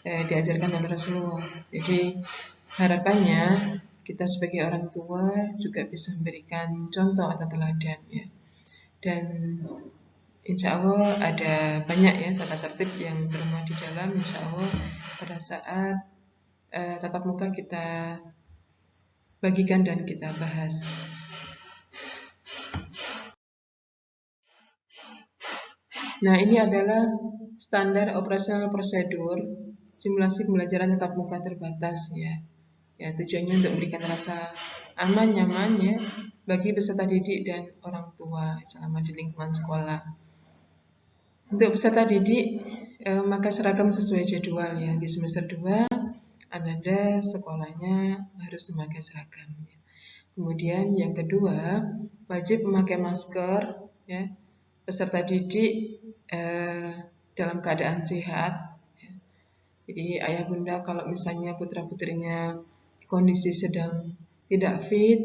diajarkan oleh Rasulullah. Jadi harapannya kita sebagai orang tua juga bisa memberikan contoh atau teladan, ya. Dan insya Allah ada banyak ya tata tertib yang termuat di dalam. Insya Allah pada saat tatap muka kita bagikan dan kita bahas. Nah, ini adalah standar operasional prosedur simulasi pembelajaran tatap muka terbatas, ya. Ya, tujuannya untuk memberikan rasa aman, nyaman, ya, bagi peserta didik dan orang tua selama di lingkungan sekolah. Untuk peserta didik, maka seragam sesuai jadwal, ya. Di semester 2, Ananda sekolahnya harus memakai seragam, ya. Kemudian yang kedua, wajib memakai masker, ya. Peserta didik dalam keadaan sehat, ya. Jadi ayah bunda kalau misalnya putra putrinya kondisi sedang tidak fit,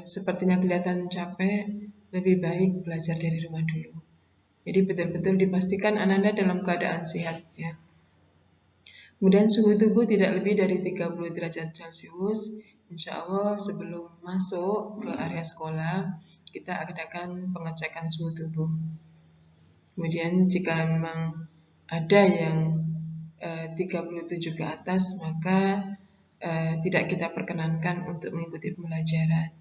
sepertinya kelihatan capek, lebih baik belajar dari rumah dulu. Jadi betul-betul dipastikan Ananda dalam keadaan sehat, ya. Kemudian suhu tubuh tidak lebih dari 30 derajat Celcius. Insya Allah sebelum masuk ke area sekolah, kita adakan pengecekan suhu tubuh. Kemudian jika memang ada yang 37 ke atas, maka tidak kita perkenankan untuk mengikuti pembelajaran.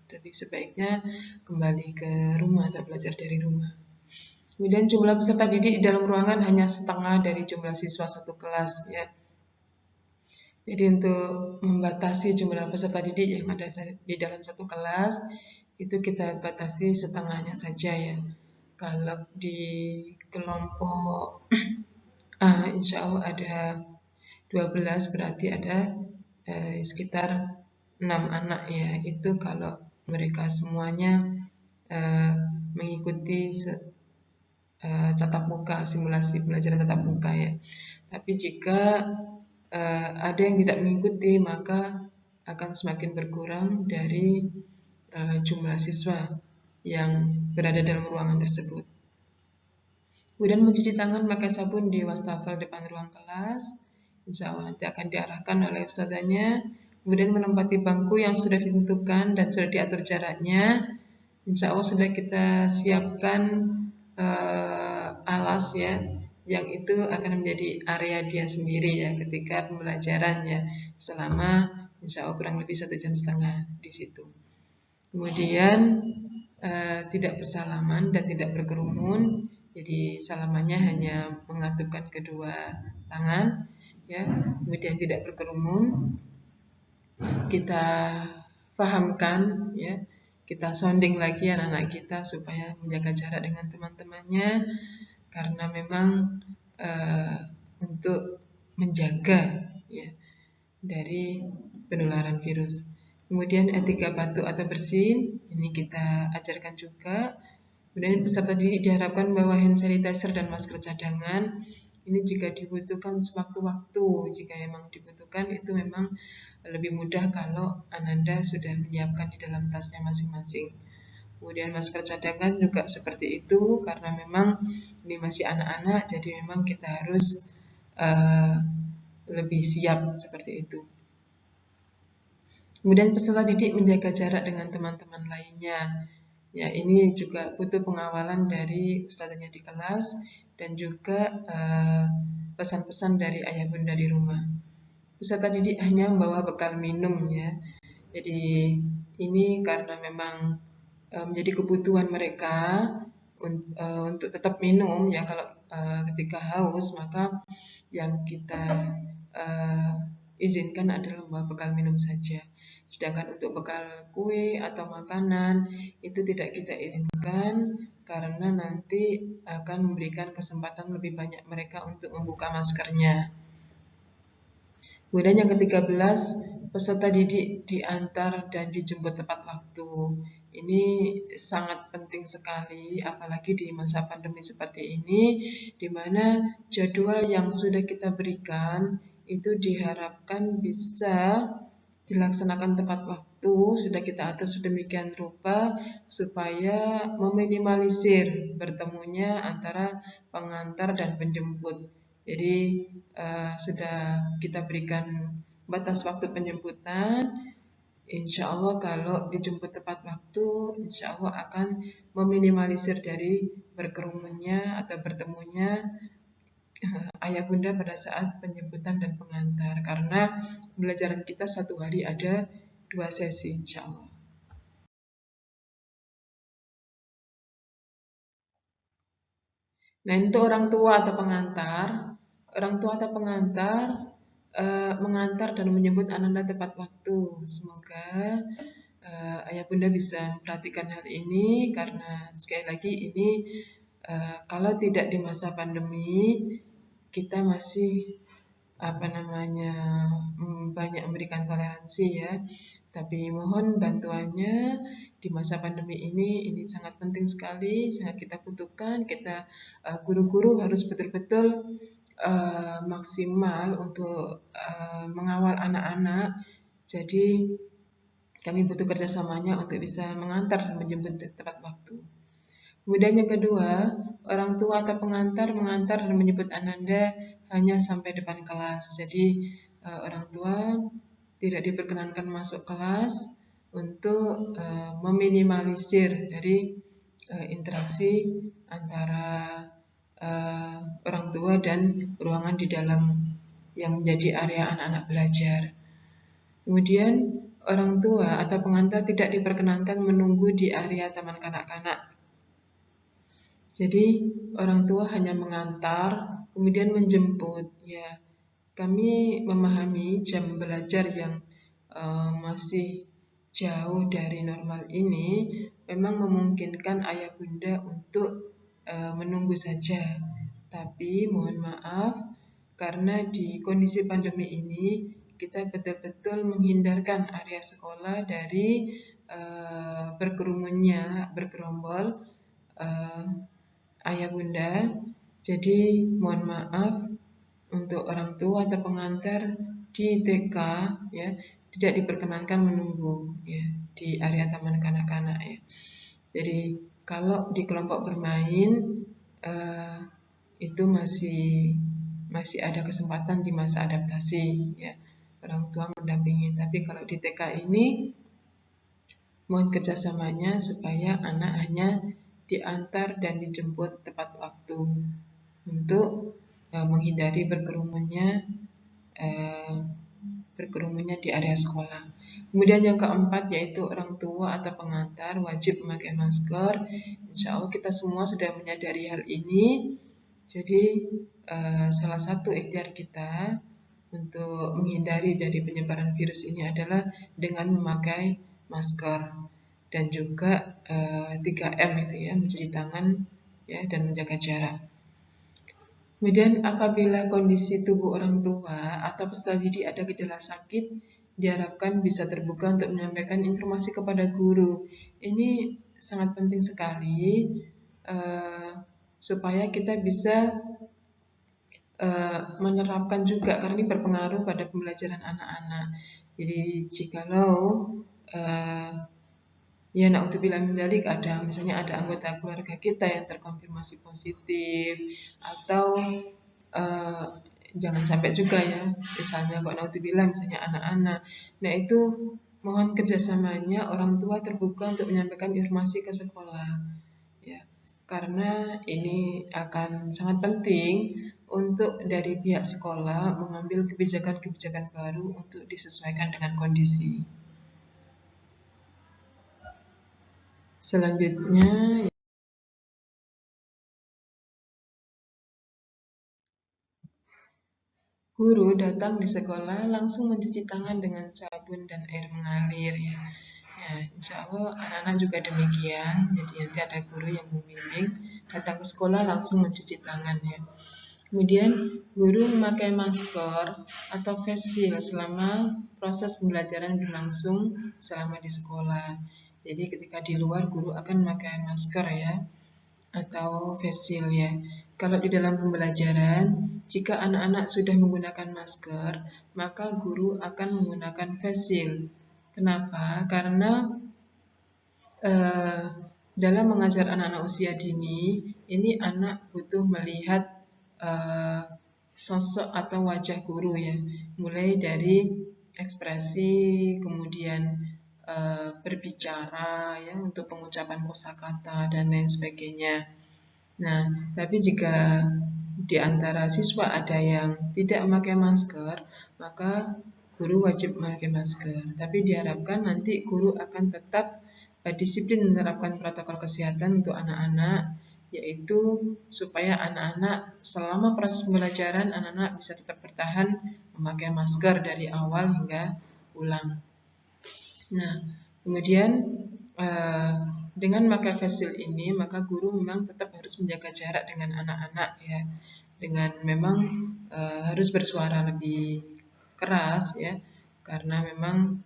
Tapi sebaiknya kembali ke rumah atau belajar dari rumah. Kemudian jumlah peserta didik di dalam ruangan hanya setengah dari jumlah siswa satu kelas, ya. Jadi untuk membatasi jumlah peserta didik yang ada di dalam satu kelas, itu kita batasi setengahnya saja, ya. Kalau di kelompok A, insya Allah ada 12, berarti ada sekitar 6 anak, ya. Itu kalau mereka semuanya mengikuti tatap muka, simulasi pembelajaran tatap muka, ya. Tapi jika ada yang tidak mengikuti, maka akan semakin berkurang dari jumlah siswa yang berada dalam ruangan tersebut. Kemudian mencuci tangan pakai sabun di wastafel depan ruang kelas. Insya Allah nanti akan diarahkan oleh ustadzanya. Kemudian menempati bangku yang sudah ditentukan dan sudah diatur jaraknya. Insya Allah sudah kita siapkan alas, ya, yang itu akan menjadi area dia sendiri, ya, ketika pembelajarannya selama insya Allah kurang lebih 1,5 jam di situ. Kemudian tidak bersalaman dan tidak berkerumun. Jadi salamannya hanya mengatupkan kedua tangan, ya. Kemudian tidak berkerumun. Kita pahamkan, ya. Kita sounding lagi anak-anak kita supaya menjaga jarak dengan teman-temannya, karena memang untuk menjaga, ya, dari penularan virus. Kemudian etika batuk atau bersin, ini kita ajarkan juga. Kemudian peserta didik diharapkan bawa hand sanitizer dan masker cadangan. Ini jika dibutuhkan sewaktu-waktu, jika memang dibutuhkan, itu memang lebih mudah kalau Ananda sudah menyiapkan di dalam tasnya masing-masing. Kemudian masker cadangan juga seperti itu, karena memang ini masih anak-anak, jadi memang kita harus lebih siap seperti itu. Kemudian peserta didik menjaga jarak dengan teman-teman lainnya. Ya, ini juga butuh pengawalan dari ustadznya di kelas dan juga pesan-pesan dari ayah bunda di rumah. Peserta didik hanya membawa bekal minum, ya. Jadi ini karena memang menjadi kebutuhan mereka untuk tetap minum, ya. Kalau ketika haus, maka yang kita izinkan adalah membawa bekal minum saja. Sedangkan untuk bekal kue atau makanan itu tidak kita izinkan, karena nanti akan memberikan kesempatan lebih banyak mereka untuk membuka maskernya. Kemudian yang ke-13, peserta didik diantar dan dijemput tepat waktu. Ini sangat penting sekali, apalagi di masa pandemi seperti ini, di mana jadwal yang sudah kita berikan itu diharapkan bisa dilaksanakan tepat waktu. waktu sudah kita atur sedemikian rupa supaya meminimalisir bertemunya antara pengantar dan penjemput. Jadi sudah kita berikan batas waktu penjemputan. Insya Allah kalau dijemput tepat waktu, insya Allah akan meminimalisir dari berkerumunnya atau bertemunya ayah bunda pada saat penjemputan dan pengantar. Karena pembelajaran kita satu hari ada 2 sesi insya Allah. Nah, untuk orang tua atau pengantar, mengantar dan menjemput anak-anak tepat waktu. Semoga ayah bunda bisa memperhatikan hal ini karena sekali lagi ini kalau tidak di masa pandemi kita masih banyak memberikan toleransi ya. Tapi mohon bantuannya di masa pandemi ini sangat penting sekali, sangat kita butuhkan. Kita guru-guru harus betul-betul maksimal untuk mengawal anak-anak. Jadi kami butuh kerjasamanya untuk bisa mengantar dan menjemput tepat waktu. Kemudian yang kedua, orang tua atau pengantar mengantar dan menjemput Ananda hanya sampai depan kelas. Jadi orang tua tidak diperkenankan masuk kelas untuk meminimalisir dari interaksi antara orang tua dan ruangan di dalam yang menjadi area anak-anak belajar. Kemudian orang tua atau pengantar tidak diperkenankan menunggu di area taman kanak-kanak. Jadi orang tua hanya mengantar, kemudian menjemput. Ya, kami memahami jam belajar yang masih jauh dari normal ini memang memungkinkan ayah bunda untuk menunggu saja. Tapi mohon maaf karena di kondisi pandemi ini kita betul-betul menghindarkan area sekolah dari bergerombol ayah bunda. Jadi mohon maaf untuk orang tua atau pengantar di TK ya tidak diperkenankan menunggu ya di area taman kanak-kanak ya. Jadi kalau di kelompok bermain itu masih ada kesempatan di masa adaptasi ya orang tua mendampingi. Tapi kalau di TK ini mohon kerjasamanya supaya anak hanya diantar dan dijemput tepat waktu untuk menghindari berkerumunnya di area sekolah. Kemudian yang keempat yaitu orang tua atau pengantar wajib memakai masker. Insya Allah kita semua sudah menyadari hal ini. Jadi salah satu ikhtiar kita untuk menghindari dari penyebaran virus ini adalah dengan memakai masker dan juga 3M itu ya, mencuci tangan ya dan menjaga jarak. Kemudian apabila kondisi tubuh orang tua atau peserta didik ada gejala sakit, diharapkan bisa terbuka untuk menyampaikan informasi kepada guru. Ini sangat penting sekali supaya kita bisa menerapkan juga karena ini berpengaruh pada pembelajaran anak-anak. Jadi jikalau ya na'udzubillah min dzalik misalnya ada anggota keluarga kita yang terkonfirmasi positif atau jangan sampai juga ya misalnya kok na'udzubillah misalnya anak-anak. Nah itu mohon kerjasamanya orang tua terbuka untuk menyampaikan informasi ke sekolah ya karena ini akan sangat penting untuk dari pihak sekolah mengambil kebijakan-kebijakan baru untuk disesuaikan dengan kondisi. Selanjutnya guru datang di sekolah langsung mencuci tangan dengan sabun dan air mengalir ya. Ya, insya Allah anak-anak juga demikian. Jadi nanti ada guru yang membimbing datang ke sekolah langsung mencuci tangan ya. Kemudian guru memakai masker atau face shield selama proses pembelajaran berlangsung selama di sekolah. Jadi ketika di luar guru akan memakai masker ya atau face shield ya. Kalau di dalam pembelajaran, jika anak-anak sudah menggunakan masker, maka guru akan menggunakan face shield Kenapa? Karena dalam mengajar anak-anak usia dini, ini anak butuh melihat sosok atau wajah guru ya, mulai dari ekspresi, kemudian berbicara ya untuk pengucapan kosakata dan lain sebagainya. Nah, tapi jika di antara siswa ada yang tidak memakai masker, maka guru wajib memakai masker. Tapi diharapkan nanti guru akan tetap disiplin menerapkan protokol kesehatan untuk anak-anak, yaitu supaya anak-anak selama proses pembelajaran anak-anak bisa tetap bertahan memakai masker dari awal hingga pulang. Nah, kemudian dengan memakai face shield ini, maka guru memang tetap harus menjaga jarak dengan anak-anak ya, dengan memang harus bersuara lebih keras ya, karena memang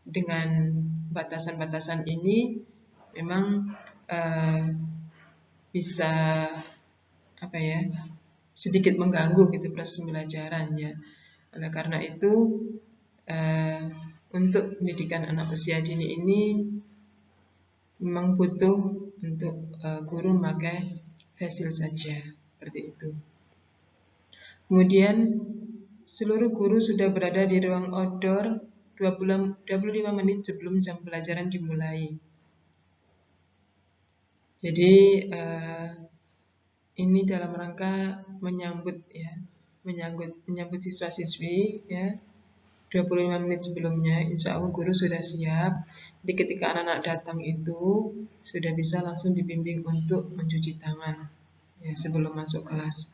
dengan batasan-batasan ini memang bisa apa ya, sedikit mengganggu gitu proses pembelajarannya. Oleh karena itu untuk pendidikan anak usia dini ini memang butuh untuk guru memakai face shield saja, seperti itu. Kemudian seluruh guru sudah berada di ruang outdoor 25 menit sebelum jam pelajaran dimulai. Jadi ini dalam rangka menyambut siswa-siswi ya. 25 menit sebelumnya, insya Allah guru sudah siap. Jadi ketika anak-anak datang itu sudah bisa langsung dibimbing untuk mencuci tangan ya, sebelum masuk kelas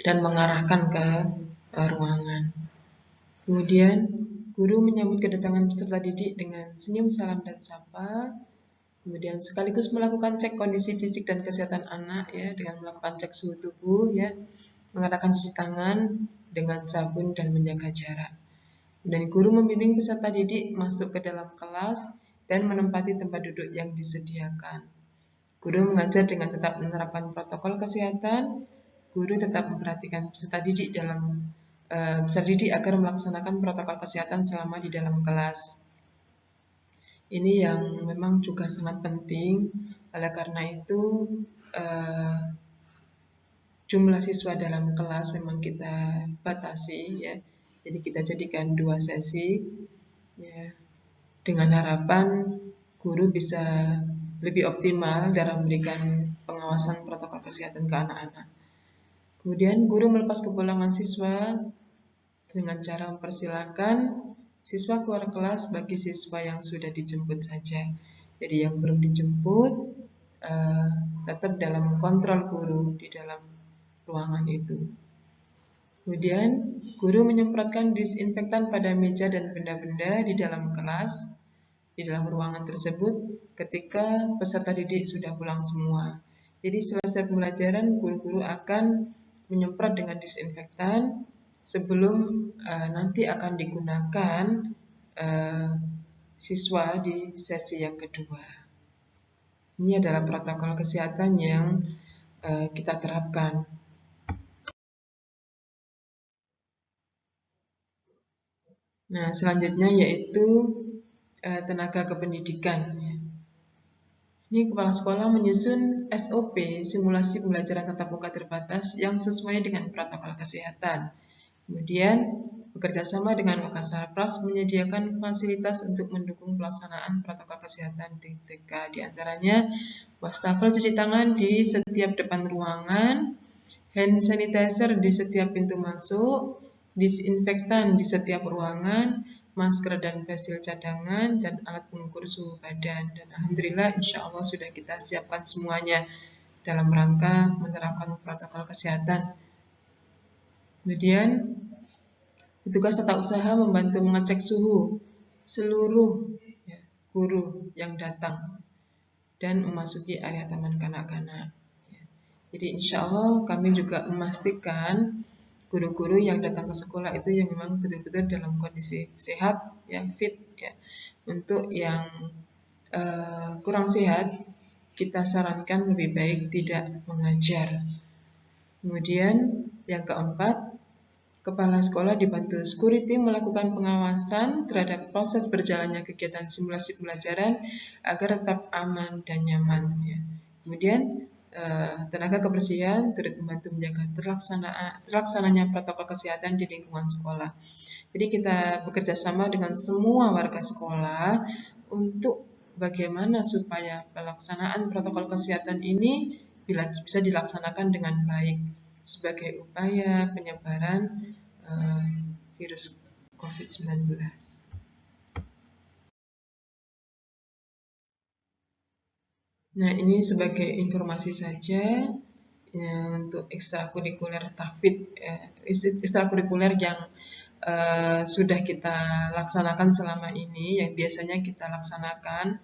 dan mengarahkan ke ruangan. Kemudian guru menyambut kedatangan peserta didik dengan senyum, salam, dan sapa. Kemudian sekaligus melakukan cek kondisi fisik dan kesehatan anak ya, dengan melakukan cek suhu tubuh ya, mengadakan cuci tangan dengan sabun dan menjaga jarak. Dan guru membimbing peserta didik masuk ke dalam kelas dan menempati tempat duduk yang disediakan. Guru mengajar dengan tetap menerapkan protokol kesehatan. Guru tetap memperhatikan peserta didik agar melaksanakan protokol kesehatan selama di dalam kelas. Ini yang memang juga sangat penting. Oleh karena itu jumlah siswa dalam kelas memang kita batasi ya. Jadi kita jadikan 2 sesi ya, dengan harapan guru bisa lebih optimal dalam memberikan pengawasan protokol kesehatan ke anak-anak. Kemudian guru melepas kepulangan siswa dengan cara mempersilahkan siswa keluar kelas bagi siswa yang sudah dijemput saja. Jadi yang belum dijemput tetap dalam kontrol guru di dalam ruangan itu. Kemudian guru menyemprotkan disinfektan pada meja dan benda-benda di dalam kelas, di dalam ruangan tersebut ketika peserta didik sudah pulang semua. Jadi selesai pembelajaran guru-guru akan menyemprot dengan disinfektan sebelum nanti akan digunakan siswa di sesi yang kedua. Ini adalah protokol kesehatan yang kita terapkan. Nah, selanjutnya yaitu tenaga kependidikan. Ini kepala sekolah menyusun SOP simulasi pembelajaran tatap muka terbatas yang sesuai dengan protokol kesehatan. Kemudian bekerja sama dengan Wakasarpras menyediakan fasilitas untuk mendukung pelaksanaan protokol kesehatan di TK. Di antaranya wastafel cuci tangan di setiap depan ruangan, hand sanitizer di setiap pintu masuk, disinfektan di setiap ruangan, masker dan face shield cadangan, dan alat pengukur suhu badan. Dan alhamdulillah insya Allah sudah kita siapkan semuanya dalam rangka menerapkan protokol kesehatan. Kemudian petugas tata usaha membantu mengecek suhu seluruh guru yang datang dan memasuki area taman kanak-kanak. Jadi insya Allah kami juga memastikan guru-guru yang datang ke sekolah itu yang memang betul-betul dalam kondisi sehat, yang fit ya. Untuk yang kurang sehat, kita sarankan lebih baik tidak mengajar. Kemudian yang keempat, Kepala sekolah dibantu security melakukan pengawasan terhadap proses berjalannya kegiatan simulasi pembelajaran agar tetap aman dan nyaman. Ya. Kemudian tenaga kebersihan turut membantu menjaga terlaksananya protokol kesehatan di lingkungan sekolah. Jadi kita bekerja sama dengan semua warga sekolah untuk bagaimana supaya pelaksanaan protokol kesehatan ini bisa dilaksanakan dengan baik sebagai upaya penyebaran virus COVID-19. Nah, ini sebagai informasi saja ya, untuk ekstrakurikuler tahfidz, ekstrakurikuler yang sudah kita laksanakan selama ini, yang biasanya kita laksanakan.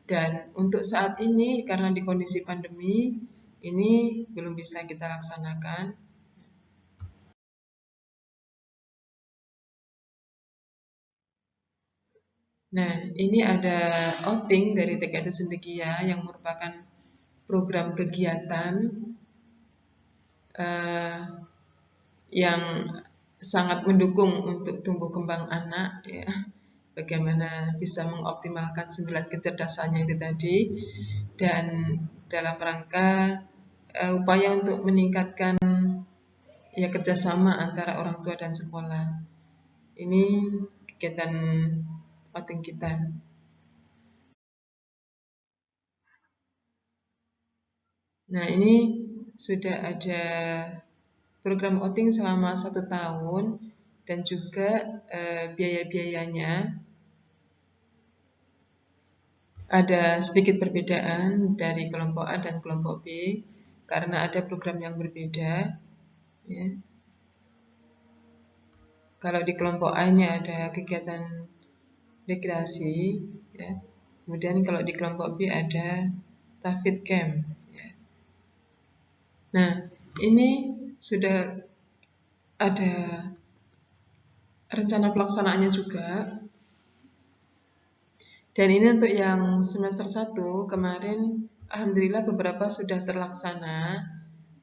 Dan untuk saat ini, karena di kondisi pandemi, ini belum bisa kita laksanakan. Nah, ini ada outing dari TKT Sendikia yang merupakan program kegiatan yang sangat mendukung untuk tumbuh kembang anak, ya. Bagaimana bisa mengoptimalkan 9 kecerdasannya itu tadi, dan dalam rangka upaya untuk meningkatkan ya kerjasama antara orang tua dan sekolah. Ini kegiatan outing kita. Nah, ini sudah ada program outing selama 1 tahun dan juga biaya-biayanya ada sedikit perbedaan dari kelompok A dan kelompok B karena ada program yang berbeda. Ya. Kalau di kelompok A ini ada kegiatan rekreasi, ya. Kemudian kalau di kelompok B ada tahfidz camp. Ya. Nah, ini sudah ada rencana pelaksanaannya juga. Dan ini untuk yang semester 1 kemarin alhamdulillah beberapa sudah terlaksana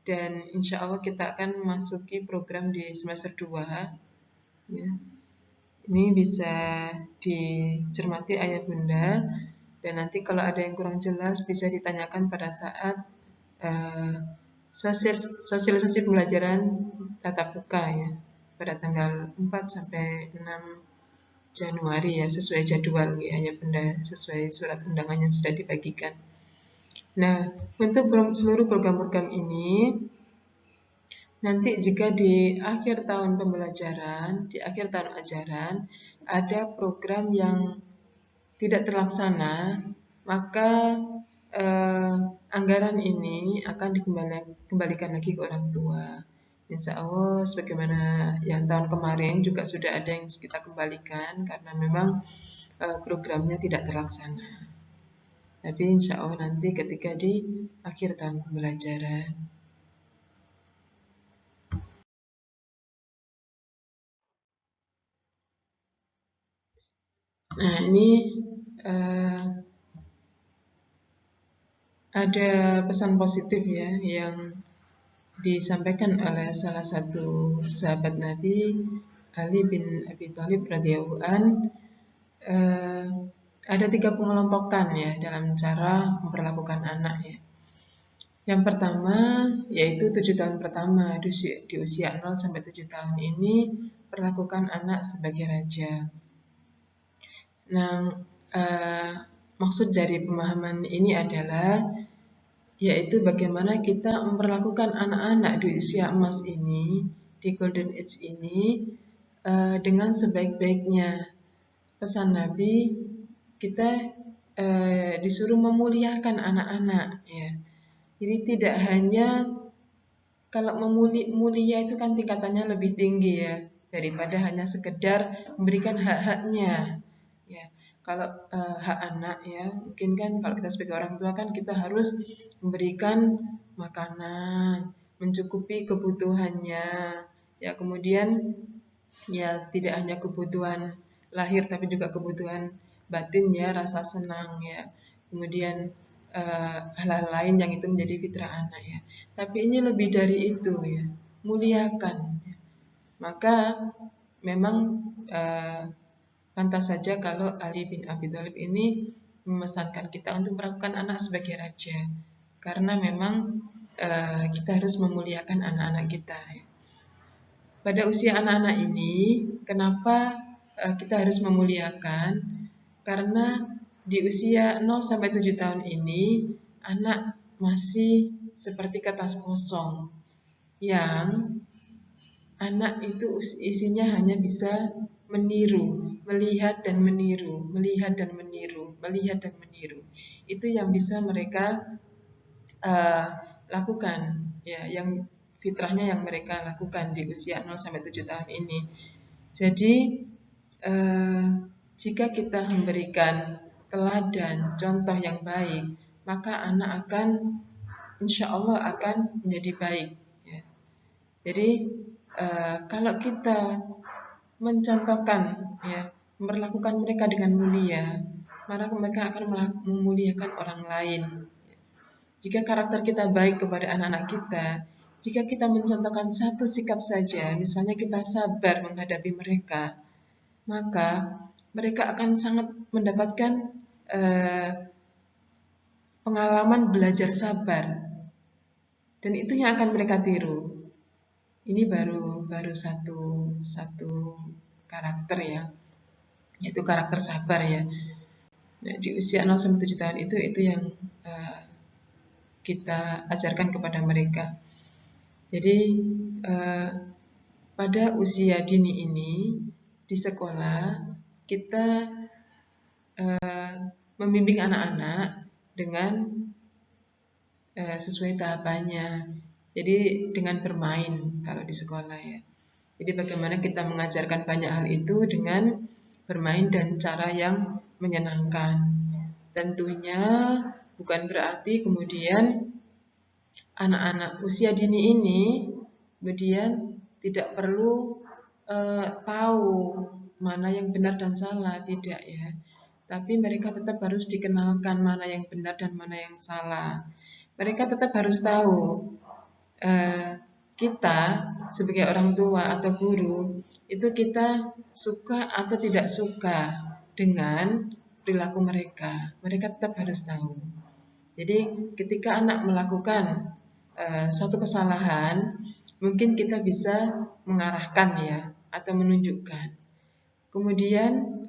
dan insya Allah kita akan memasuki program di semester 2. Ya. Ini bisa dicermati ayah bunda dan nanti kalau ada yang kurang jelas bisa ditanyakan pada saat sosialisasi pembelajaran tatap muka ya pada tanggal 4 sampai 6 Januari ya sesuai jadwal ya benda sesuai surat undangannya sudah dibagikan. Nah, untuk seluruh program-program ini nanti jika di akhir tahun pembelajaran, di akhir tahun ajaran ada program yang tidak terlaksana, maka anggaran ini akan dikembalikan lagi ke orang tua. Insya Allah sebagaimana yang tahun kemarin juga sudah ada yang kita kembalikan karena memang programnya tidak terlaksana. Tapi insya Allah nanti ketika di akhir tahun pembelajaran. Nah ini ada pesan positif ya yang disampaikan oleh salah satu sahabat Nabi Ali bin Abi Thalib radhiyallahu an. Ada 3 pengelompokan ya dalam cara memperlakukan anak ya. Yang pertama yaitu 7 tahun pertama di usia 0 sampai 7 tahun ini perlakukan anak sebagai raja. Nah, maksud dari pemahaman ini adalah yaitu bagaimana kita memperlakukan anak-anak di usia emas ini, di golden age ini dengan sebaik-baiknya. Pesan Nabi kita disuruh memuliakan anak-anak ya. Jadi tidak hanya kalau mulia itu kan tingkatannya lebih tinggi ya daripada hanya sekedar memberikan hak-haknya ya. Kalau hak anak ya mungkin kan kalau kita sebagai orang tua kan kita harus memberikan makanan, mencukupi kebutuhannya ya, kemudian ya tidak hanya kebutuhan lahir tapi juga kebutuhan batin ya, rasa senang ya, kemudian hal-hal lain yang itu menjadi fitrah anak ya. Tapi ini lebih dari itu ya, muliakan ya. Maka memang pantas saja kalau Ali bin Abi Thalib ini memesankan kita untuk melakukan anak sebagai raja, karena memang kita harus memuliakan anak-anak kita. Pada usia anak-anak ini, kenapa kita harus memuliakan? Karena di usia 0 sampai 7 tahun ini, anak masih seperti kertas kosong yang anak itu isinya hanya bisa meniru, melihat dan meniru, melihat dan meniru, melihat dan meniru. Itu yang bisa mereka lakukan, ya, yang fitrahnya yang mereka lakukan di usia 0 sampai 7 tahun ini. Jadi jika kita memberikan teladan, contoh yang baik, maka anak akan insya Allah akan menjadi baik. Ya. Jadi kalau kita mencontohkan, ya, memperlakukan mereka dengan mulia, maka mereka akan memuliakan orang lain. Jika karakter kita baik kepada anak-anak kita, jika kita mencontohkan satu sikap saja, misalnya kita sabar menghadapi mereka, maka mereka akan sangat mendapatkan pengalaman belajar sabar, dan itu yang akan mereka tiru. Ini baru satu karakter, ya, yaitu karakter sabar, ya. Nah, di usia 0 sampai 7 tahun itu yang kita ajarkan kepada mereka. Jadi pada usia dini ini di sekolah kita membimbing anak-anak dengan sesuai tahapannya. Jadi dengan bermain kalau di sekolah, ya. Jadi bagaimana kita mengajarkan banyak hal itu dengan bermain dan cara yang menyenangkan. Tentunya bukan berarti kemudian anak-anak usia dini ini kemudian tidak perlu tahu mana yang benar dan salah, tidak, ya. Tapi mereka tetap harus dikenalkan mana yang benar dan mana yang salah. Mereka tetap harus tahu kita sebagai orang tua atau guru itu kita suka atau tidak suka dengan perilaku mereka. Mereka tetap harus tahu. Jadi ketika anak melakukan suatu kesalahan, mungkin kita bisa mengarahkan, ya, atau menunjukkan. Kemudian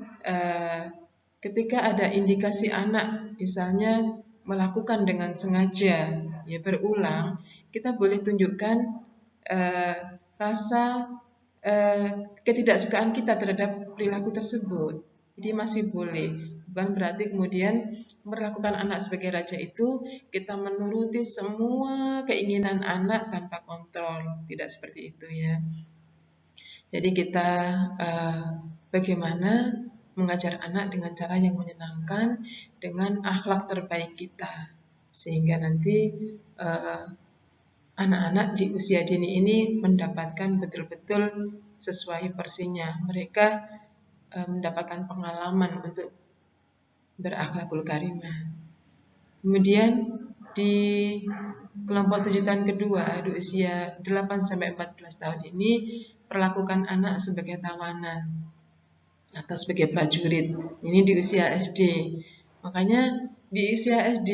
ketika ada indikasi anak misalnya melakukan dengan sengaja, ya, berulang, kita boleh tunjukkan rasa ketidaksukaan kita terhadap perilaku tersebut. Jadi masih boleh. Bukan berarti kemudian memperlakukan anak sebagai raja itu kita menuruti semua keinginan anak tanpa kontrol. Tidak seperti itu, ya. Jadi kita bagaimana mengajar anak dengan cara yang menyenangkan, dengan akhlak terbaik kita, sehingga nanti anak-anak di usia dini ini mendapatkan betul-betul sesuai porsinya. Mereka mendapatkan pengalaman untuk berakhlakul karimah. Kemudian di kelompok 7 tahun kedua, di usia 8 sampai 14 tahun ini, perlakukan anak sebagai tawanan atau sebagai prajurit. Ini di usia SD. Makanya di usia SD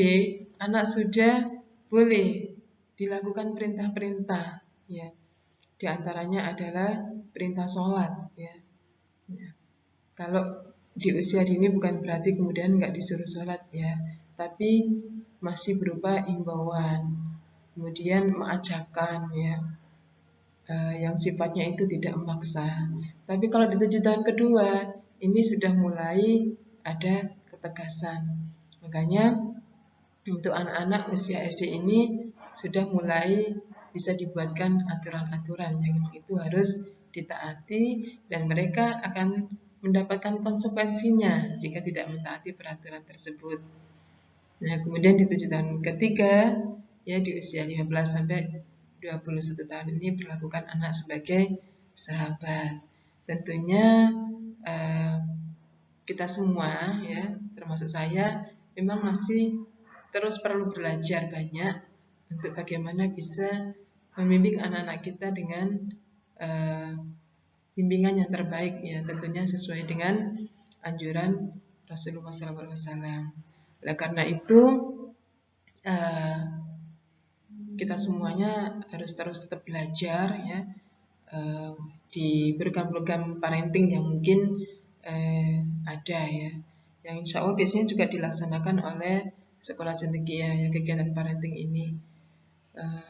anak sudah boleh dilakukan perintah-perintah, ya. Di antaranya adalah perintah sholat, ya. Kalau di usia dini bukan berarti kemudian nggak disuruh sholat, ya, tapi masih berupa imbauan, kemudian mengajarkan, ya, yang sifatnya itu tidak memaksa. Tapi kalau di 7 tahun kedua ini sudah mulai ada ketegasan. Makanya untuk anak-anak usia SD ini sudah mulai bisa dibuatkan aturan-aturan yang itu harus ditaati, dan mereka akan mendapatkan konsekuensinya jika tidak mentaati peraturan tersebut. Nah, kemudian di 7 tahun ketiga, ya, di usia 15 sampai 21 tahun ini perlakukan anak sebagai sahabat. Tentunya kita semua, ya, termasuk saya, memang masih terus perlu belajar banyak untuk bagaimana bisa membimbing anak-anak kita dengan bimbingan yang terbaik ya, tentunya sesuai dengan anjuran Rasulullah SAW. Oleh karena itu eh, kita semuanya harus terus tetap belajar ya, di program-program parenting yang mungkin ada ya, yang insya Allah biasanya juga dilaksanakan oleh sekolah cendekia ya, kegiatan parenting ini.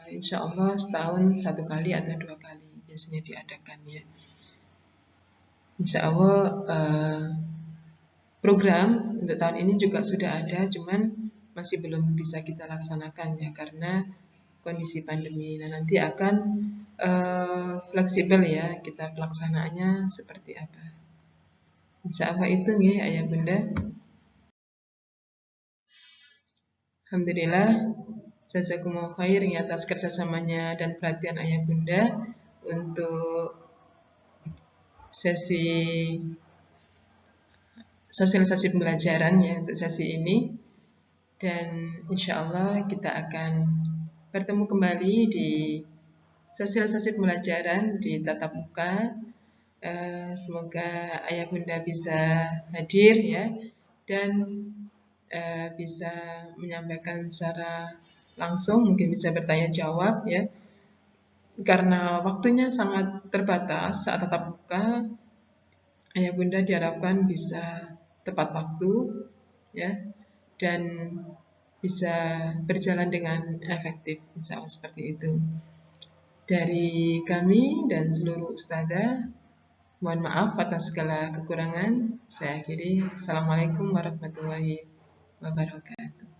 Insya Allah setahun 1 kali atau 2 kali biasanya diadakan ya. Insya Allah program untuk tahun ini juga sudah ada, cuman masih belum bisa kita laksanakan ya karena kondisi pandemi. Nah, nanti akan fleksibel ya kita pelaksanaannya seperti apa. Insya Allah itu nih ayah bunda. Alhamdulillah, jazakumullah khair atas kerjasamanya dan perhatian ayah bunda untuk sesi sosialisasi pembelajaran ya untuk sesi ini. Dan insya Allah kita akan bertemu kembali di sosialisasi pembelajaran di tatap muka. Semoga ayah bunda bisa hadir ya, dan bisa menyampaikan secara langsung, mungkin bisa bertanya jawab ya. Karena waktunya sangat terbatas saat tatap muka, ayah bunda diharapkan bisa tepat waktu ya, dan bisa berjalan dengan efektif, insya Allah seperti itu. Dari kami dan seluruh ustadzah, mohon maaf atas segala kekurangan. Saya akhiri. Assalamualaikum warahmatullahi wabarakatuh.